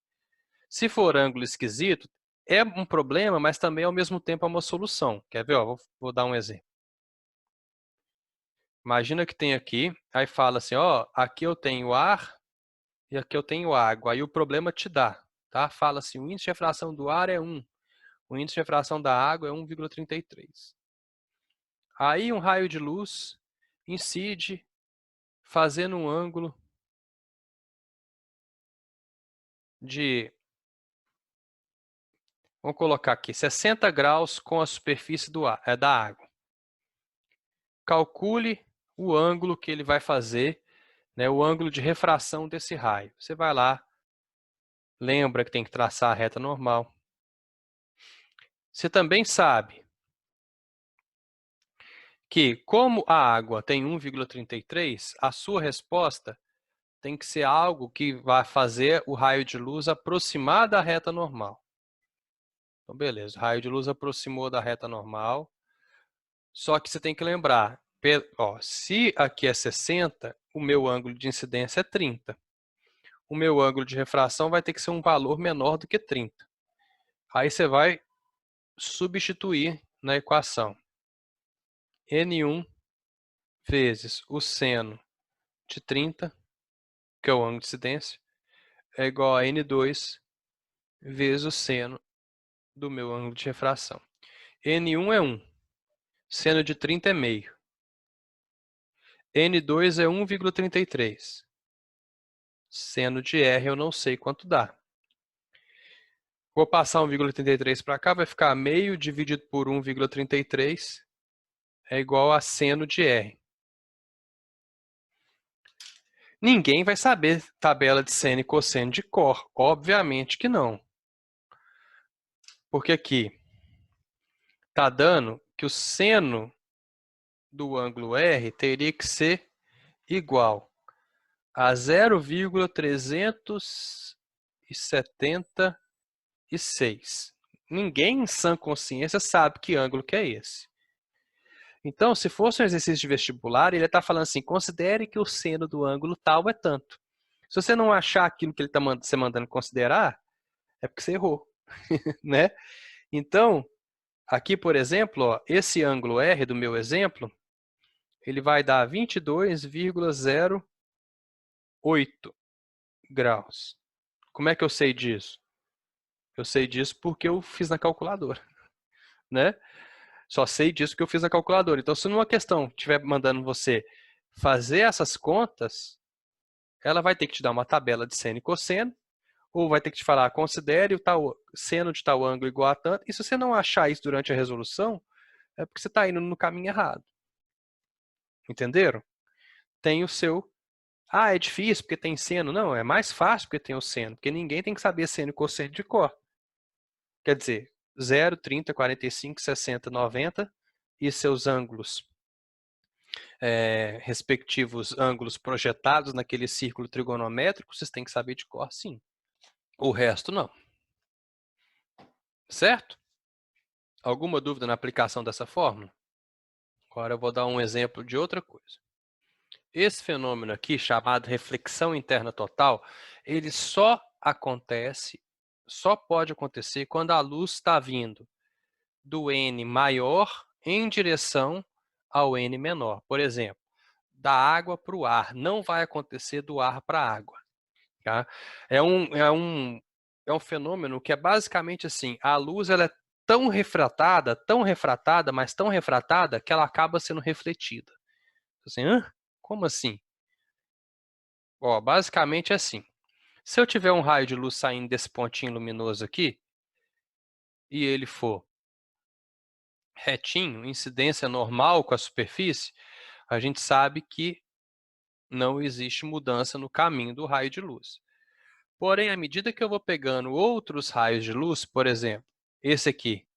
A: Se for ângulo esquisito, é um problema, mas também ao mesmo tempo é uma solução. Quer ver? Ó, vou dar um exemplo. Imagina que tem aqui, aí fala assim, ó, aqui eu tenho ar e aqui eu tenho água. Aí o problema te dá, tá? Fala assim, o índice de refração do ar é 1. O índice de refração da água é 1,33. Aí um raio de luz incide fazendo um ângulo de, vamos colocar aqui, 60 graus com a superfície da água. Calcule o ângulo que ele vai fazer, né, o ângulo de refração desse raio. Você vai lá, lembra que tem que traçar a reta normal. Você também sabe que, como a água tem 1,33, a sua resposta tem que ser algo que vai fazer o raio de luz aproximar da reta normal. Então, beleza, o raio de luz aproximou da reta normal. Só que você tem que lembrar, ó, se aqui é 60, o meu ângulo de incidência é 30. O meu ângulo de refração vai ter que ser um valor menor do que 30. Aí você vai substituir na equação N1 vezes o seno de 30, que é o ângulo de incidência, é igual a N2 vezes o seno do meu ângulo de refração. N1 é 1, seno de 30 é meio. N2 é 1,33. Seno de R eu não sei quanto dá. Vou passar 1,33 para cá, vai ficar meio dividido por 1,33 é igual a seno de R. Ninguém vai saber tabela de seno e cosseno de cor. Obviamente que não. Porque aqui está dando que o seno do ângulo R teria que ser igual a 0,376. Ninguém em sã consciência sabe que ângulo que é esse. Então, se fosse um exercício de vestibular, ele está falando assim, considere que o seno do ângulo tal é tanto. Se você não achar aquilo que ele está mandando considerar, é porque você errou. Né? Então, aqui, por exemplo, ó, esse ângulo R do meu exemplo, ele vai dar 22,08 graus. Como é que eu sei disso? Eu sei disso porque eu fiz na calculadora. Né? Só sei disso que eu fiz na calculadora. Então, se numa questão estiver mandando você fazer essas contas, ela vai ter que te dar uma tabela de seno e cosseno, ou vai ter que te falar, considere o tal seno de tal ângulo igual a tanto. E se você não achar isso durante a resolução, é porque você está indo no caminho errado. Entenderam? Tem o seu... Ah, é difícil porque tem seno. Não, é mais fácil porque tem o seno. Porque ninguém tem que saber seno e cosseno de cor. Quer dizer, 0, 30, 45, 60, 90 e seus ângulos, respectivos ângulos projetados naquele círculo trigonométrico, vocês têm que saber de cor, sim. O resto, não. Certo? Alguma dúvida na aplicação dessa fórmula? Agora eu vou dar um exemplo de outra coisa. Esse fenômeno aqui, chamado reflexão interna total, ele só pode acontecer quando a luz está vindo do N maior em direção ao N menor. Por exemplo, da água para o ar. Não vai acontecer do ar para a água. Tá? É um fenômeno que é basicamente assim, a luz ela é tão refratada, mas tão refratada, que ela acaba sendo refletida. Assim, hã? Como assim? Ó, basicamente é assim. Se eu tiver um raio de luz saindo desse pontinho luminoso aqui, e ele for retinho, incidência normal com a superfície, a gente sabe que não existe mudança no caminho do raio de luz. Porém, à medida que eu vou pegando outros raios de luz, por exemplo, esse aqui,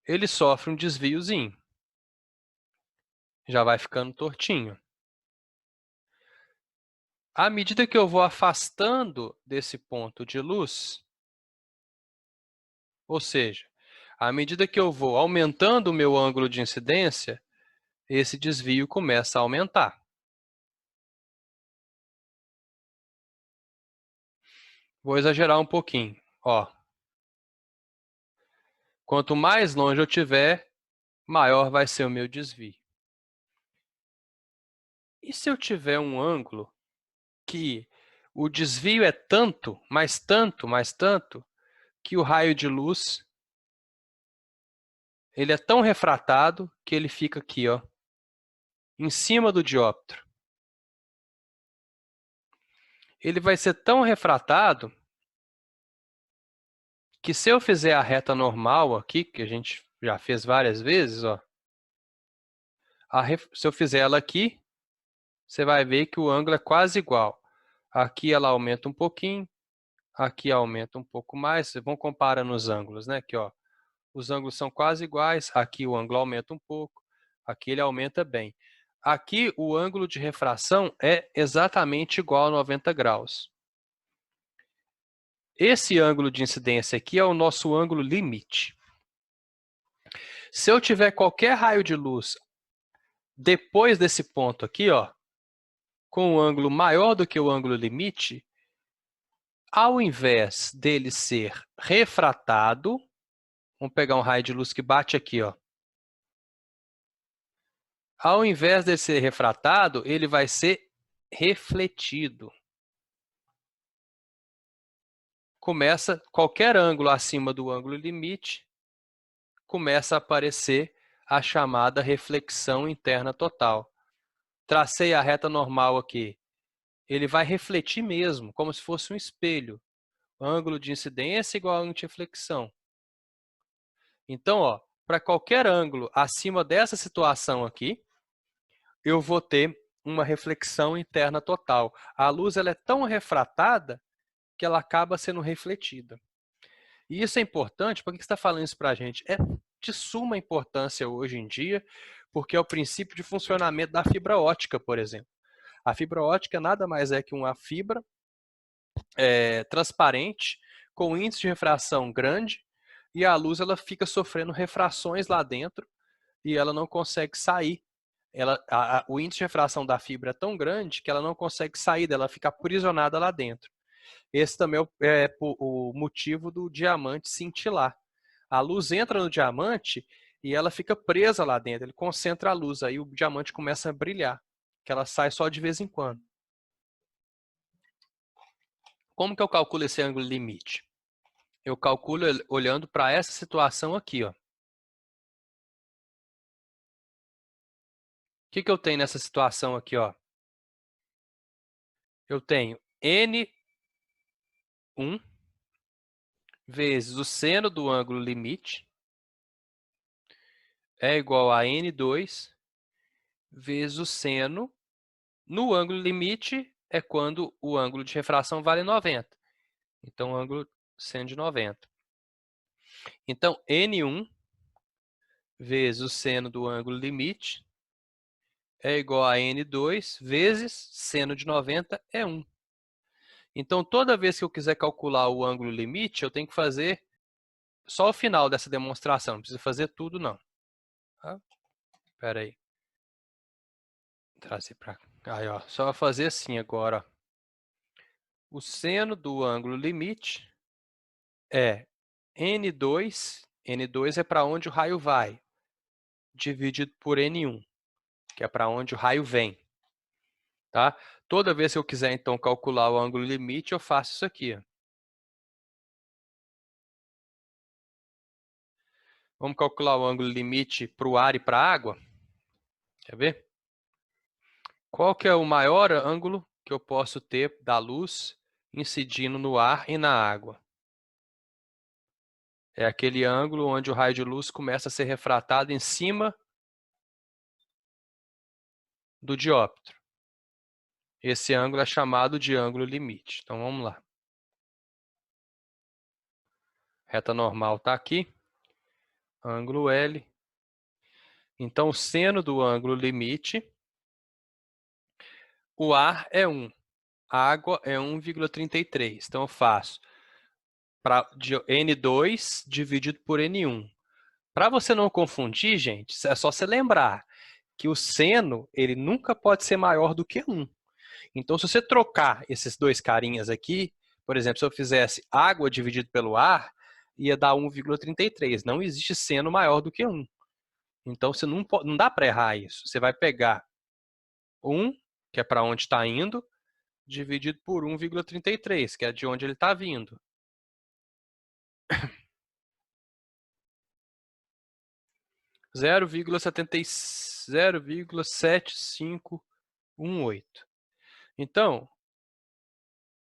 A: ele sofre um desviozinho. Já vai ficando tortinho. À medida que eu vou afastando desse ponto de luz, ou seja, à medida que eu vou aumentando o meu ângulo de incidência, esse desvio começa a aumentar. Vou exagerar um pouquinho. Ó. Quanto mais longe eu estiver, maior vai ser o meu desvio. E se eu tiver um ângulo que o desvio é tanto, mais tanto, que o raio de luz ele é tão refratado que ele fica aqui, ó, em cima do dióptro. Ele vai ser tão refratado que se eu fizer a reta normal aqui, que a gente já fez várias vezes, ó, se eu fizer ela aqui, você vai ver que o ângulo é quase igual. Aqui ela aumenta um pouquinho, aqui aumenta um pouco mais. Vocês vão comparando os ângulos, né? Aqui, ó, os ângulos são quase iguais. Aqui o ângulo aumenta um pouco, aqui ele aumenta bem. Aqui o ângulo de refração é exatamente igual a 90 graus. Esse ângulo de incidência aqui é o nosso ângulo limite. Se eu tiver qualquer raio de luz depois desse ponto aqui, ó, com um ângulo maior do que o ângulo limite, ao invés dele ser refratado, Vamos pegar um raio de luz que bate aqui, ó. Ao invés de ser refratado, ele vai ser refletido. Começa, qualquer ângulo acima do ângulo limite, começa a aparecer a chamada reflexão interna total. Tracei a reta normal aqui. Ele vai refletir mesmo, como se fosse um espelho. O ângulo de incidência igual a ângulo de reflexão. Então, para qualquer ângulo acima dessa situação aqui, eu vou ter uma reflexão interna total. A luz ela é tão refratada que ela acaba sendo refletida. E isso é importante, por que você está falando isso para a gente? É de suma importância hoje em dia, porque é o princípio de funcionamento da fibra ótica, por exemplo. A fibra ótica nada mais é que uma fibra transparente, com índice de refração grande, e a luz ela fica sofrendo refrações lá dentro, e ela não consegue sair. O índice de refração da fibra é tão grande que ela não consegue sair dela, fica aprisionada lá dentro. Esse também é o motivo do diamante cintilar. A luz entra no diamante e ela fica presa lá dentro, ele concentra a luz, aí o diamante começa a brilhar, que ela sai só de vez em quando. Como que eu calculo esse ângulo limite? Eu calculo olhando para essa situação aqui, ó. O que eu tenho nessa situação aqui, ó? Eu tenho N1 vezes o seno do ângulo limite é igual a N2 vezes o seno. No ângulo limite é quando o ângulo de refração vale 90. Então, o ângulo seno de 90. Então, N1 vezes o seno do ângulo limite é igual a N2 vezes seno de 90 é 1. Então, toda vez que eu quiser calcular o ângulo limite, eu tenho que fazer só o final dessa demonstração. Não precisa fazer tudo, não. Espera aí. Trazer para cá. Aí, ó. Só fazer assim agora. Ó. O seno do ângulo limite é N2. N2 é para onde o raio vai, dividido por N1, que é para onde o raio vem. Tá? Toda vez que eu quiser, então, calcular o ângulo limite, eu faço isso aqui. Ó. Vamos calcular o ângulo limite para o ar e para a água? Quer ver? Qual que é o maior ângulo que eu posso ter da luz incidindo no ar e na água? É aquele ângulo onde o raio de luz começa a ser refratado em cima do dióptro. Esse ângulo é chamado de ângulo limite. Então, vamos lá. Reta normal está aqui. Ângulo L. Então, o seno do ângulo limite, o ar é 1. A água é 1,33. Então, eu faço N2 dividido por N1. Para você não confundir, gente, é só você lembrar que o seno ele nunca pode ser maior do que 1. Então, se você trocar esses dois carinhas aqui, por exemplo, se eu fizesse água dividido pelo ar, ia dar 1,33. Não existe seno maior do que 1. Então, você não dá para errar isso. Você vai pegar 1, que é para onde está indo, dividido por 1,33, que é de onde ele está vindo. Zero vírgula 0,7518. Então,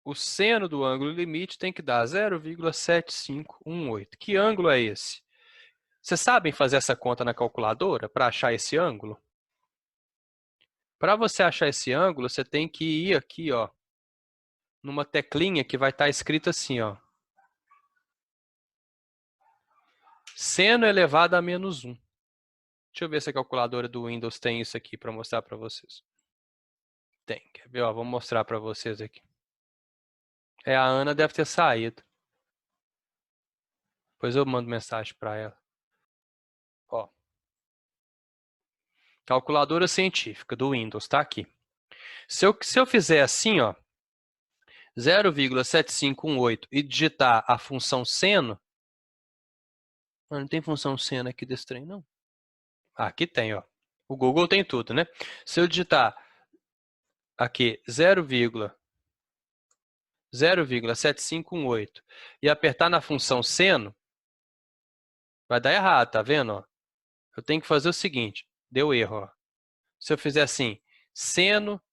A: o seno do ângulo limite tem que dar 0,7518. Que ângulo é esse? Vocês sabem fazer essa conta na calculadora para achar esse ângulo? Para você achar esse ângulo, você tem que ir aqui, ó, numa teclinha que vai estar escrito assim, ó. Seno elevado a menos 1. Deixa eu ver se a calculadora do Windows tem isso aqui para mostrar para vocês. Tem, quer ver? Ó, vou mostrar para vocês aqui. A Ana deve ter saído. Depois eu mando mensagem para ela. Ó. Calculadora científica do Windows, tá aqui. Se eu fizer assim, ó, 0,7518 e digitar a função seno, Não tem função seno aqui desse trem, não. Ah, aqui tem, ó. O Google tem tudo, né? Se eu digitar aqui 0,7518 e apertar na função seno, vai dar errado, tá vendo? Ó? Eu tenho que fazer o seguinte, deu erro. Ó. Se eu fizer assim, seno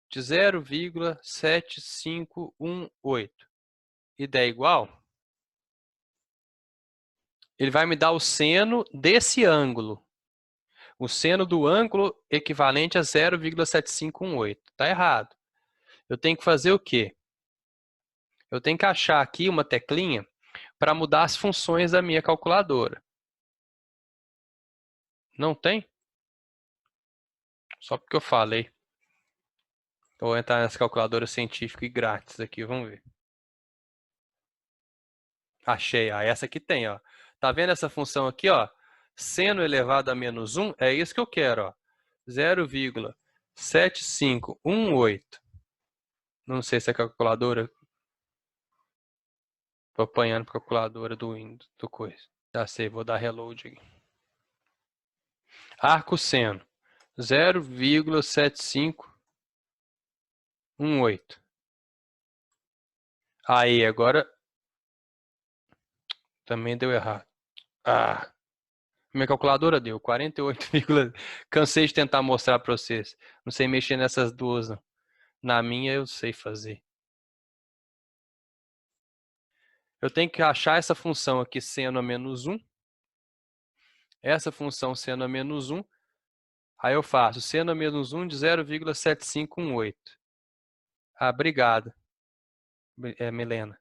A: de 0,7518 e der igual, ele vai me dar o seno desse ângulo. O seno do ângulo equivalente a 0,7518. Está errado. Eu tenho que fazer o quê? Eu tenho que achar aqui uma teclinha para mudar as funções da minha calculadora. Não tem? Só porque eu falei. Eu vou entrar nessa calculadora científica e grátis aqui, vamos ver. Achei, essa aqui tem, ó. Tá vendo essa função aqui, ó? Seno elevado a menos 1, é isso que eu quero, ó. 0,7518. Não sei se é calculadora. Tô apanhando para a calculadora do Windows, do coisa. Já sei, vou dar reload aqui. Arco seno 0,7518. Aí, agora também deu errado. Minha calculadora deu 48, cansei de tentar mostrar para vocês. Não sei mexer nessas duas, não. Na minha eu sei fazer. Eu tenho que achar essa função aqui seno a menos 1. Essa função seno a menos 1. Aí eu faço seno a menos 1 de 0,7518. Obrigado, Milena.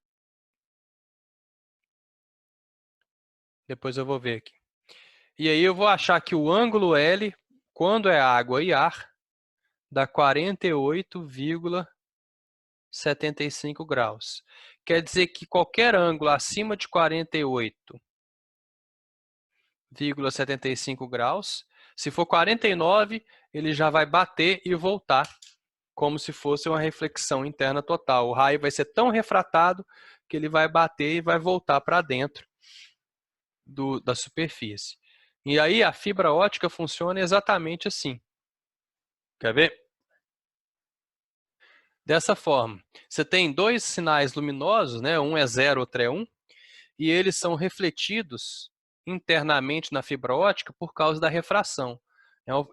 A: Depois eu vou ver aqui. E aí eu vou achar que o ângulo L, quando é água e ar, dá 48,75 graus. Quer dizer que qualquer ângulo acima de 48,75 graus, se for 49, ele já vai bater e voltar, como se fosse uma reflexão interna total. O raio vai ser tão refratado que ele vai bater e vai voltar para dentro da superfície. E aí a fibra ótica funciona exatamente assim. Quer ver? Dessa forma, você tem dois sinais luminosos, né? Um é 0, outro é 1, e eles são refletidos internamente na fibra ótica por causa da refração.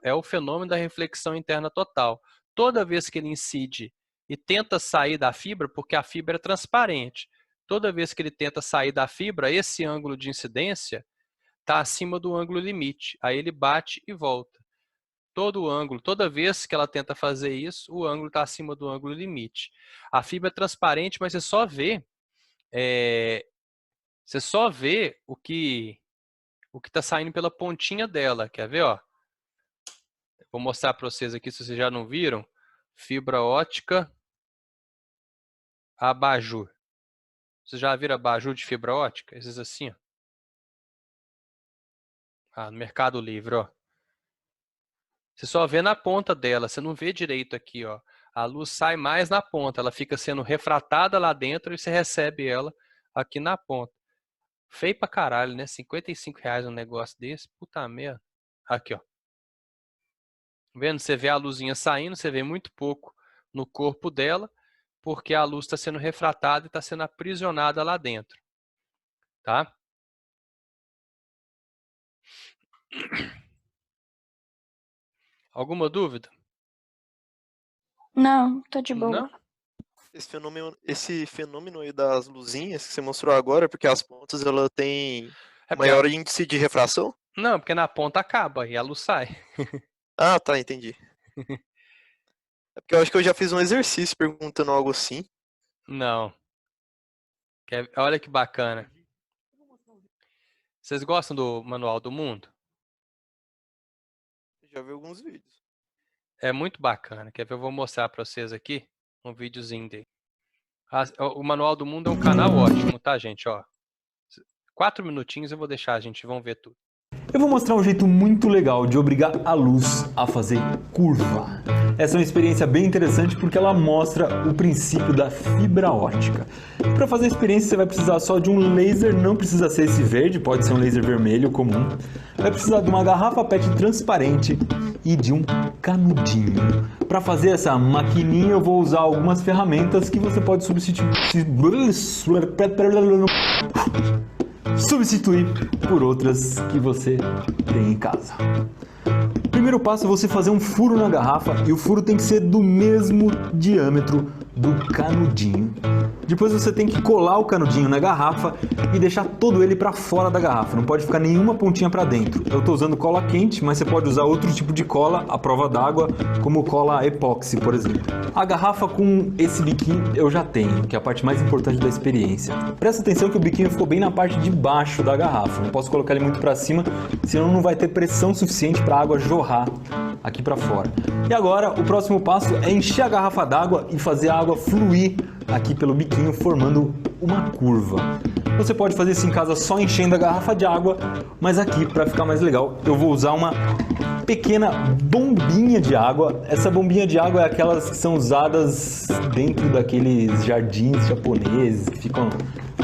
A: É o fenômeno da reflexão interna total. Toda vez que ele incide e tenta sair da fibra, porque a fibra é transparente, toda vez que ele tenta sair da fibra, esse ângulo de incidência está acima do ângulo limite. Aí ele bate e volta. Todo ângulo, toda vez que ela tenta fazer isso, o ângulo está acima do ângulo limite. A fibra é transparente, mas você só vê o que está saindo pela pontinha dela. Quer ver? Ó? Vou mostrar para vocês aqui, se vocês já não viram. Fibra ótica abajur. Vocês já viram abajur de fibra ótica? Esses assim, ó. No Mercado Livre, ó. Você só vê na ponta dela, você não vê direito aqui, ó. A luz sai mais na ponta, ela fica sendo refratada lá dentro e você recebe ela aqui na ponta. Feio pra caralho, né? R$55 um negócio desse, puta merda. Aqui, ó. Vendo? Você vê a luzinha saindo, você vê muito pouco no corpo dela, porque a luz está sendo refratada e está sendo aprisionada lá dentro. Tá? Alguma dúvida?
B: Não, tô de boa.
A: Não?
D: Esse fenômeno aí das luzinhas que você mostrou agora, porque as pontas ela tem
A: porque
D: maior índice de refração?
A: Não, porque na ponta acaba e a luz sai.
D: Ah, tá, entendi. É porque eu acho que eu já fiz um exercício perguntando algo assim.
A: Não. Olha que bacana. Vocês gostam do Manual do Mundo?
D: Já vi alguns vídeos.
A: É muito bacana. Quer ver? Eu vou mostrar para vocês aqui um videozinho dele. O Manual do Mundo é um canal ótimo, tá, gente? Ó, 4 minutinhos eu vou deixar, gente. Vão ver tudo.
H: Eu vou mostrar um jeito muito legal de obrigar a luz a fazer curva. Essa é uma experiência bem interessante porque ela mostra o princípio da fibra ótica. Para fazer a experiência você vai precisar só de um laser, não precisa ser esse verde, pode ser um laser vermelho comum. Vai precisar de uma garrafa PET transparente e de um canudinho. Para fazer essa maquininha eu vou usar algumas ferramentas que você pode substituir por outras que você tem em casa. O primeiro passo é você fazer um furo na garrafa e o furo tem que ser do mesmo diâmetro do canudinho. Depois você tem que colar o canudinho na garrafa e deixar todo ele para fora da garrafa, não pode ficar nenhuma pontinha para dentro. Eu estou usando cola quente, mas você pode usar outro tipo de cola à prova d'água, como cola epóxi, por exemplo. A garrafa com esse biquinho eu já tenho, que é a parte mais importante da experiência. Presta atenção que o biquinho ficou bem na parte de baixo da garrafa, não posso colocar ele muito para cima, senão não vai ter pressão suficiente para a água jorrar aqui para fora. E agora o próximo passo é encher a garrafa d'água e fazer a água fluir aqui pelo biquinho, formando uma curva. Você pode fazer isso em casa só enchendo a garrafa de água, mas aqui, para ficar mais legal, eu vou usar uma pequena bombinha de água. Essa bombinha de água é aquelas que são usadas dentro daqueles jardins japoneses, que ficam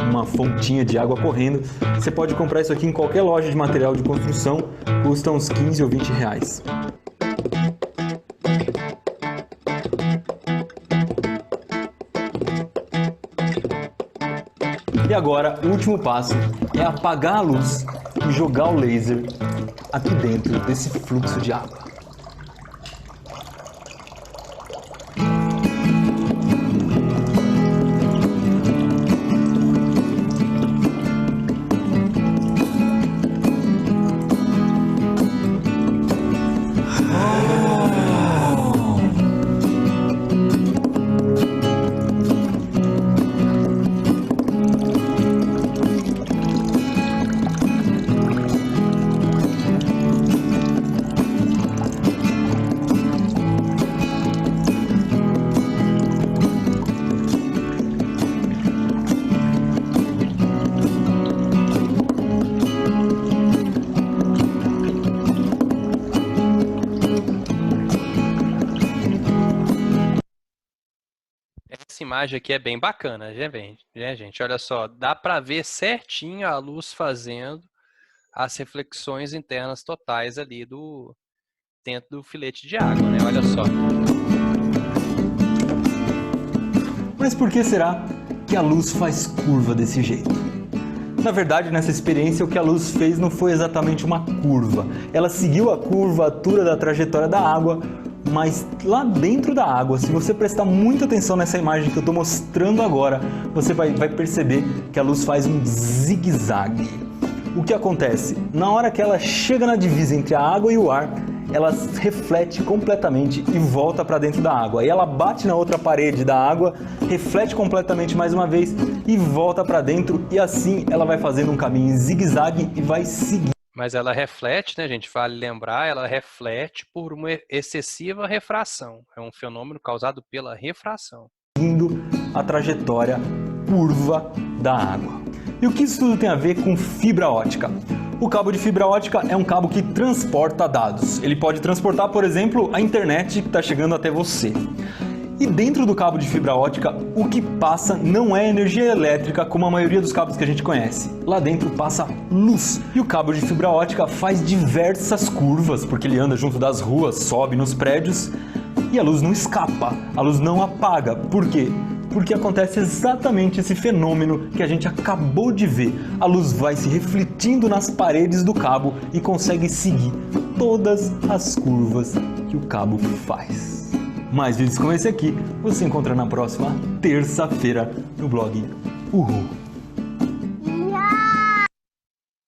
H: uma fontinha de água correndo. Você pode comprar isso aqui em qualquer loja de material de construção, custa uns 15 ou 20 reais. E agora, o último passo é apagar a luz e jogar o laser aqui dentro desse fluxo de água.
A: Essa imagem aqui é bem bacana, gente? Olha só, dá para ver certinho a luz fazendo as reflexões internas totais ali dentro do filete de água, né? Olha só.
H: Mas por que será que a luz faz curva desse jeito? Na verdade, nessa experiência, o que a luz fez não foi exatamente uma curva. Ela seguiu a curvatura da trajetória da água, mas lá dentro da água, se você prestar muita atenção nessa imagem que eu estou mostrando agora, você vai perceber que a luz faz um zigue-zague. O que acontece? Na hora que ela chega na divisa entre a água e o ar, ela reflete completamente e volta para dentro da água. E ela bate na outra parede da água, reflete completamente mais uma vez e volta para dentro. E assim ela vai fazendo um caminho em zigue-zague e vai seguir.
A: Mas ela reflete, né, gente? Vale lembrar, ela reflete por uma excessiva refração. É um fenômeno causado pela refração.
H: Seguindo a trajetória curva da água. E o que isso tudo tem a ver com fibra ótica? O cabo de fibra ótica é um cabo que transporta dados. Ele pode transportar, por exemplo, a internet que está chegando até você. E dentro do cabo de fibra ótica, o que passa não é energia elétrica como a maioria dos cabos que a gente conhece. Lá dentro passa luz. E o cabo de fibra ótica faz diversas curvas, porque ele anda junto das ruas, sobe nos prédios, e a luz não escapa, a luz não apaga. Por quê? Porque acontece exatamente esse fenômeno que a gente acabou de ver. A luz vai se refletindo nas paredes do cabo e consegue seguir todas as curvas que o cabo faz. Mais vídeos como esse aqui você encontra na próxima terça-feira no blog Uhul.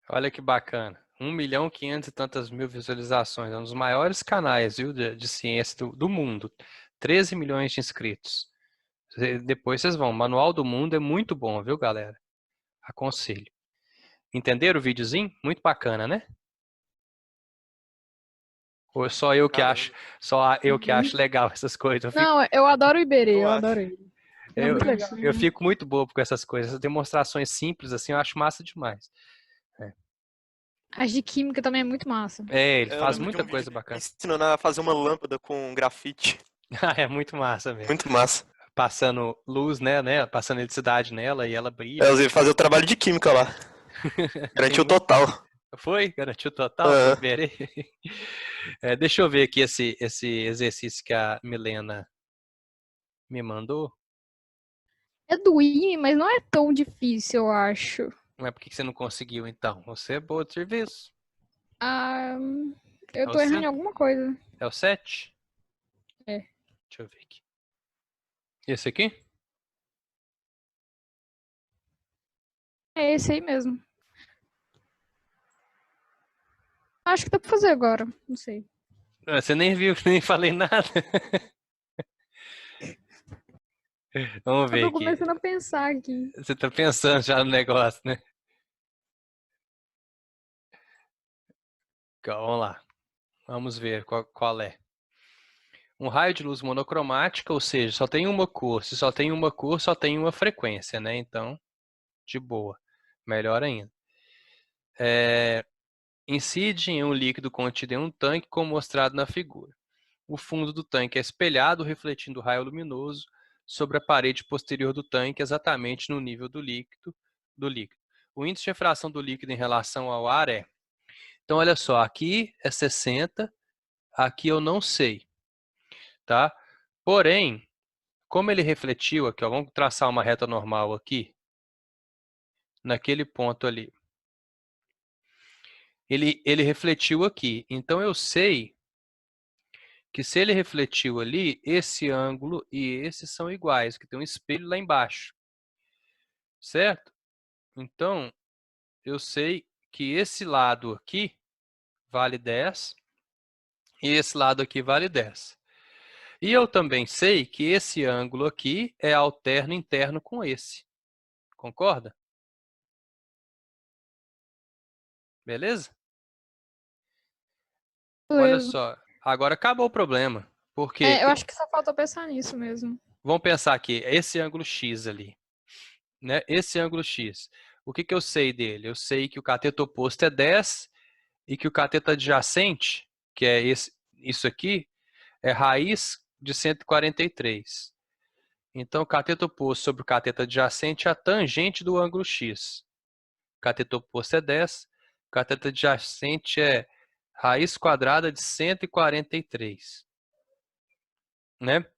A: Olha que bacana. 1.500.000 e tantas mil visualizações. É um dos maiores canais, viu, de ciência do mundo. 13 milhões de inscritos. Depois vocês vão. O Manual do Mundo é muito bom, viu, galera? Aconselho. Entenderam o videozinho? Muito bacana, né? Ou é só eu que acho, legal essas coisas?
I: Não, eu adoro o Iberê, eu adoro ele. É muito legal.
A: Eu fico muito bobo com essas coisas. Essas demonstrações simples, assim, eu acho massa demais.
I: As de química também é muito massa.
A: É, ele
D: Eu
A: faz
D: lembro de
A: muita
D: um
A: coisa
D: vídeo
A: bacana.
D: ensinando a fazer uma lâmpada com grafite.
A: Ah, é muito massa mesmo.
D: Muito massa.
A: Passando luz, né? Passando eletricidade nela e ela
D: É,
A: brilha.
D: eu fazer o trabalho de química lá. Garantiu
A: Tem muito.
D: total.
A: Foi? Garantiu total?
D: Aham.
A: Verei. Deixa eu ver aqui esse exercício que a Milena me mandou.
I: É do IME, mas não é tão difícil, eu acho.
A: Mas por que você não conseguiu, então? Você é boa de serviço.
I: Ah, eu
A: É
I: tô
A: o
I: errando em
A: 5?
I: alguma coisa.
A: É o 7?
I: É.
A: Deixa eu ver aqui. Esse aqui?
I: É esse aí mesmo. Acho que dá pra fazer agora. Não sei.
A: Você nem viu, nem falei nada. Vamos
I: Eu
A: ver
I: tô
A: aqui.
I: começando a pensar aqui.
A: Você tá pensando já no negócio, né? Então, vamos lá. Vamos ver qual é. Um raio de luz monocromática, ou seja, só tem uma cor. Se só tem uma cor, só tem uma frequência, né? Então, de boa. Melhor ainda. Incide em um líquido contido em um tanque, como mostrado na figura. O fundo do tanque é espelhado, refletindo o raio luminoso sobre a parede posterior do tanque, exatamente no nível do líquido. O índice de refração do líquido em relação ao ar é... Então, olha só, aqui é 60, aqui eu não sei, tá? Porém, como ele refletiu aqui, ó, vamos traçar uma reta normal aqui, naquele ponto ali. Ele refletiu aqui, então eu sei que se ele refletiu ali, esse ângulo e esse são iguais, que tem um espelho lá embaixo, certo? Então, eu sei que esse lado aqui vale 10 e esse lado aqui vale 10. E eu também sei que esse ângulo aqui é alterno interno com esse. Concorda? Beleza? Olha
I: Beleza.
A: só, agora acabou o problema. Porque,
I: Eu acho que só falta pensar nisso mesmo.
A: vamos pensar aqui, esse ângulo X ali, né? Esse ângulo X. O que eu sei dele? Eu sei que o cateto oposto é 10 e que o cateto adjacente, que é isso aqui, é raiz de 143. Então, o cateto oposto sobre o cateto adjacente é a tangente do ângulo X. O cateto oposto é 10, o cateto adjacente é raiz quadrada de 143. Né?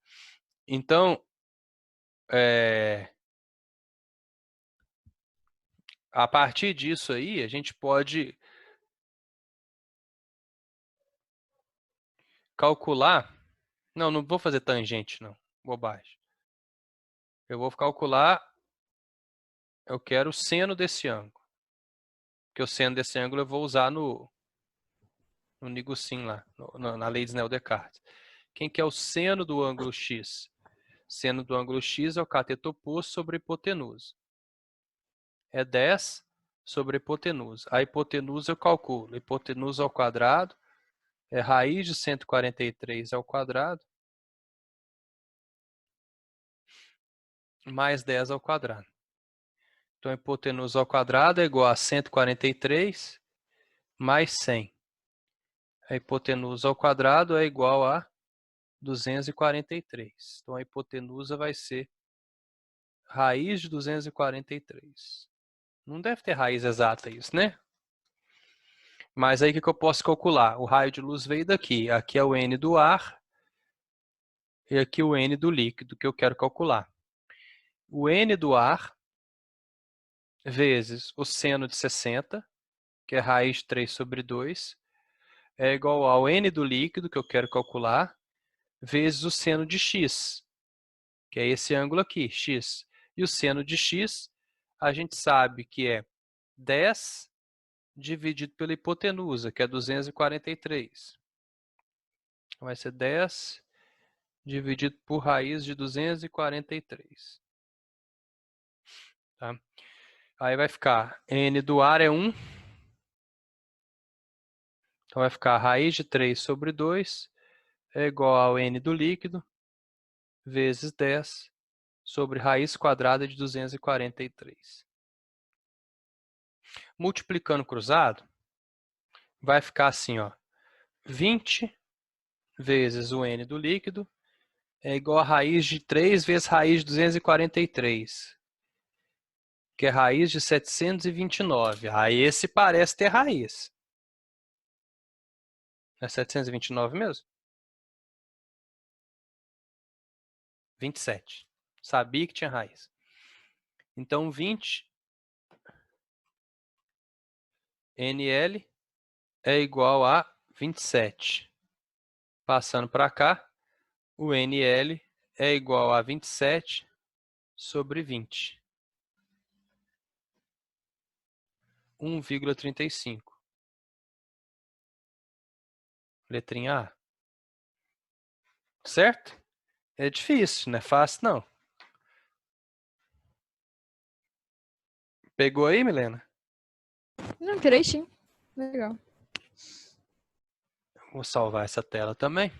A: Então, a partir disso aí, a gente pode calcular... Não vou fazer tangente, não. Bobagem. Eu vou calcular... Eu quero o seno desse ângulo. Porque o seno desse ângulo eu vou usar no negocinho lá, na lei de Snell-Descartes. Quem que é o seno do ângulo X? Seno do ângulo X é o cateto oposto sobre a hipotenusa. É 10 sobre a hipotenusa. A hipotenusa eu calculo. Hipotenusa ao quadrado é raiz de 143 ao quadrado mais 10 ao quadrado. Então, a hipotenusa ao quadrado é igual a 143 mais 100. A hipotenusa ao quadrado é igual a 243. Então, a hipotenusa vai ser raiz de 243. Não deve ter raiz exata isso, né? Mas aí o que eu posso calcular? O raio de luz veio daqui. Aqui é o N do ar e aqui o N do líquido que eu quero calcular. O N do ar vezes o seno de 60, que é raiz de 3 sobre 2, é igual ao N do líquido que eu quero calcular, vezes o seno de x, que é esse ângulo aqui, x. E o seno de x, a gente sabe que é 10 dividido pela hipotenusa, que é 243. Vai ser 10 dividido por raiz de 243. Tá? Aí vai ficar N do ar é 1. Então vai ficar raiz de 3 sobre 2 é igual ao N do líquido vezes 10 sobre raiz quadrada de 243. Multiplicando cruzado, vai ficar assim, ó. 20 vezes o N do líquido é igual a raiz de 3 vezes raiz de 243, que é raiz de 729. Aí esse parece ter raiz. É 729 mesmo? 27. Sabia que tinha raiz. Então, 20 NL é igual a 27. Passando para cá, o NL é igual a 27 sobre 20. 1,35. Letrinha A. Certo? É difícil, não é fácil não. Pegou aí, Milena?
I: Não, direitinho. Legal.
A: Vou salvar essa tela também.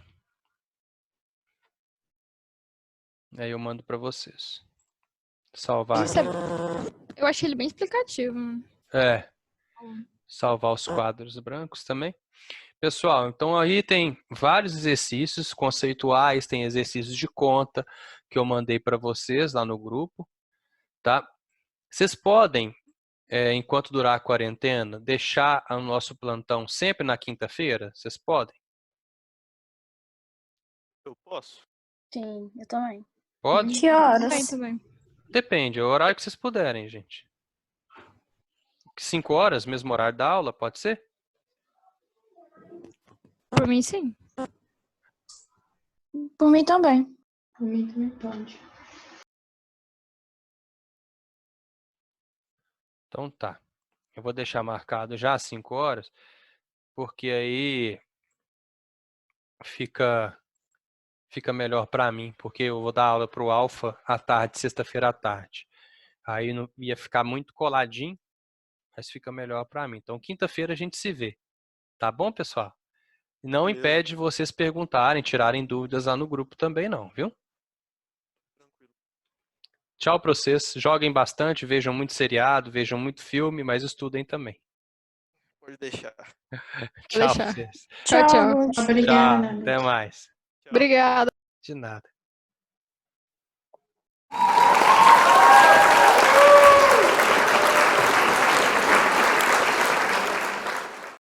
A: Aí eu mando para vocês. Salvar
I: Isso é-
A: aqui.
I: Eu achei ele bem explicativo.
A: É. Salvar os quadros brancos também. Pessoal, então aí tem vários exercícios conceituais, tem exercícios de conta que eu mandei para vocês lá no grupo, tá? Vocês podem, enquanto durar a quarentena, deixar o nosso plantão sempre na quinta-feira? Vocês podem?
D: Eu posso?
B: Sim, eu também.
A: Pode?
B: Que horas?
I: Bem, também.
A: Depende, é o horário que vocês puderem, gente. 5 horas, mesmo horário da aula, pode ser?
I: Por mim, sim.
B: Por mim também.
E: Por mim também pode.
A: Então tá. Eu vou deixar marcado já às 5 horas, porque aí fica melhor para mim, porque eu vou dar aula para o Alfa à tarde, sexta-feira à tarde. Aí não ia ficar muito coladinho, mas fica melhor para mim. Então quinta-feira a gente se vê. Tá bom, pessoal? Não
D: Beleza.
A: impede vocês perguntarem, tirarem dúvidas lá no grupo também não, viu?
D: Tranquilo.
A: Tchau para vocês. Joguem bastante, vejam muito seriado, vejam muito filme, mas estudem também.
D: Pode deixar.
A: Tchau
I: deixar.
A: pra vocês.
I: Tchau, tchau.
B: Ruth.
E: Obrigada,
A: Tchau.
E: Ana.
A: Até mais.
D: Tchau.
I: Obrigada.
A: De nada.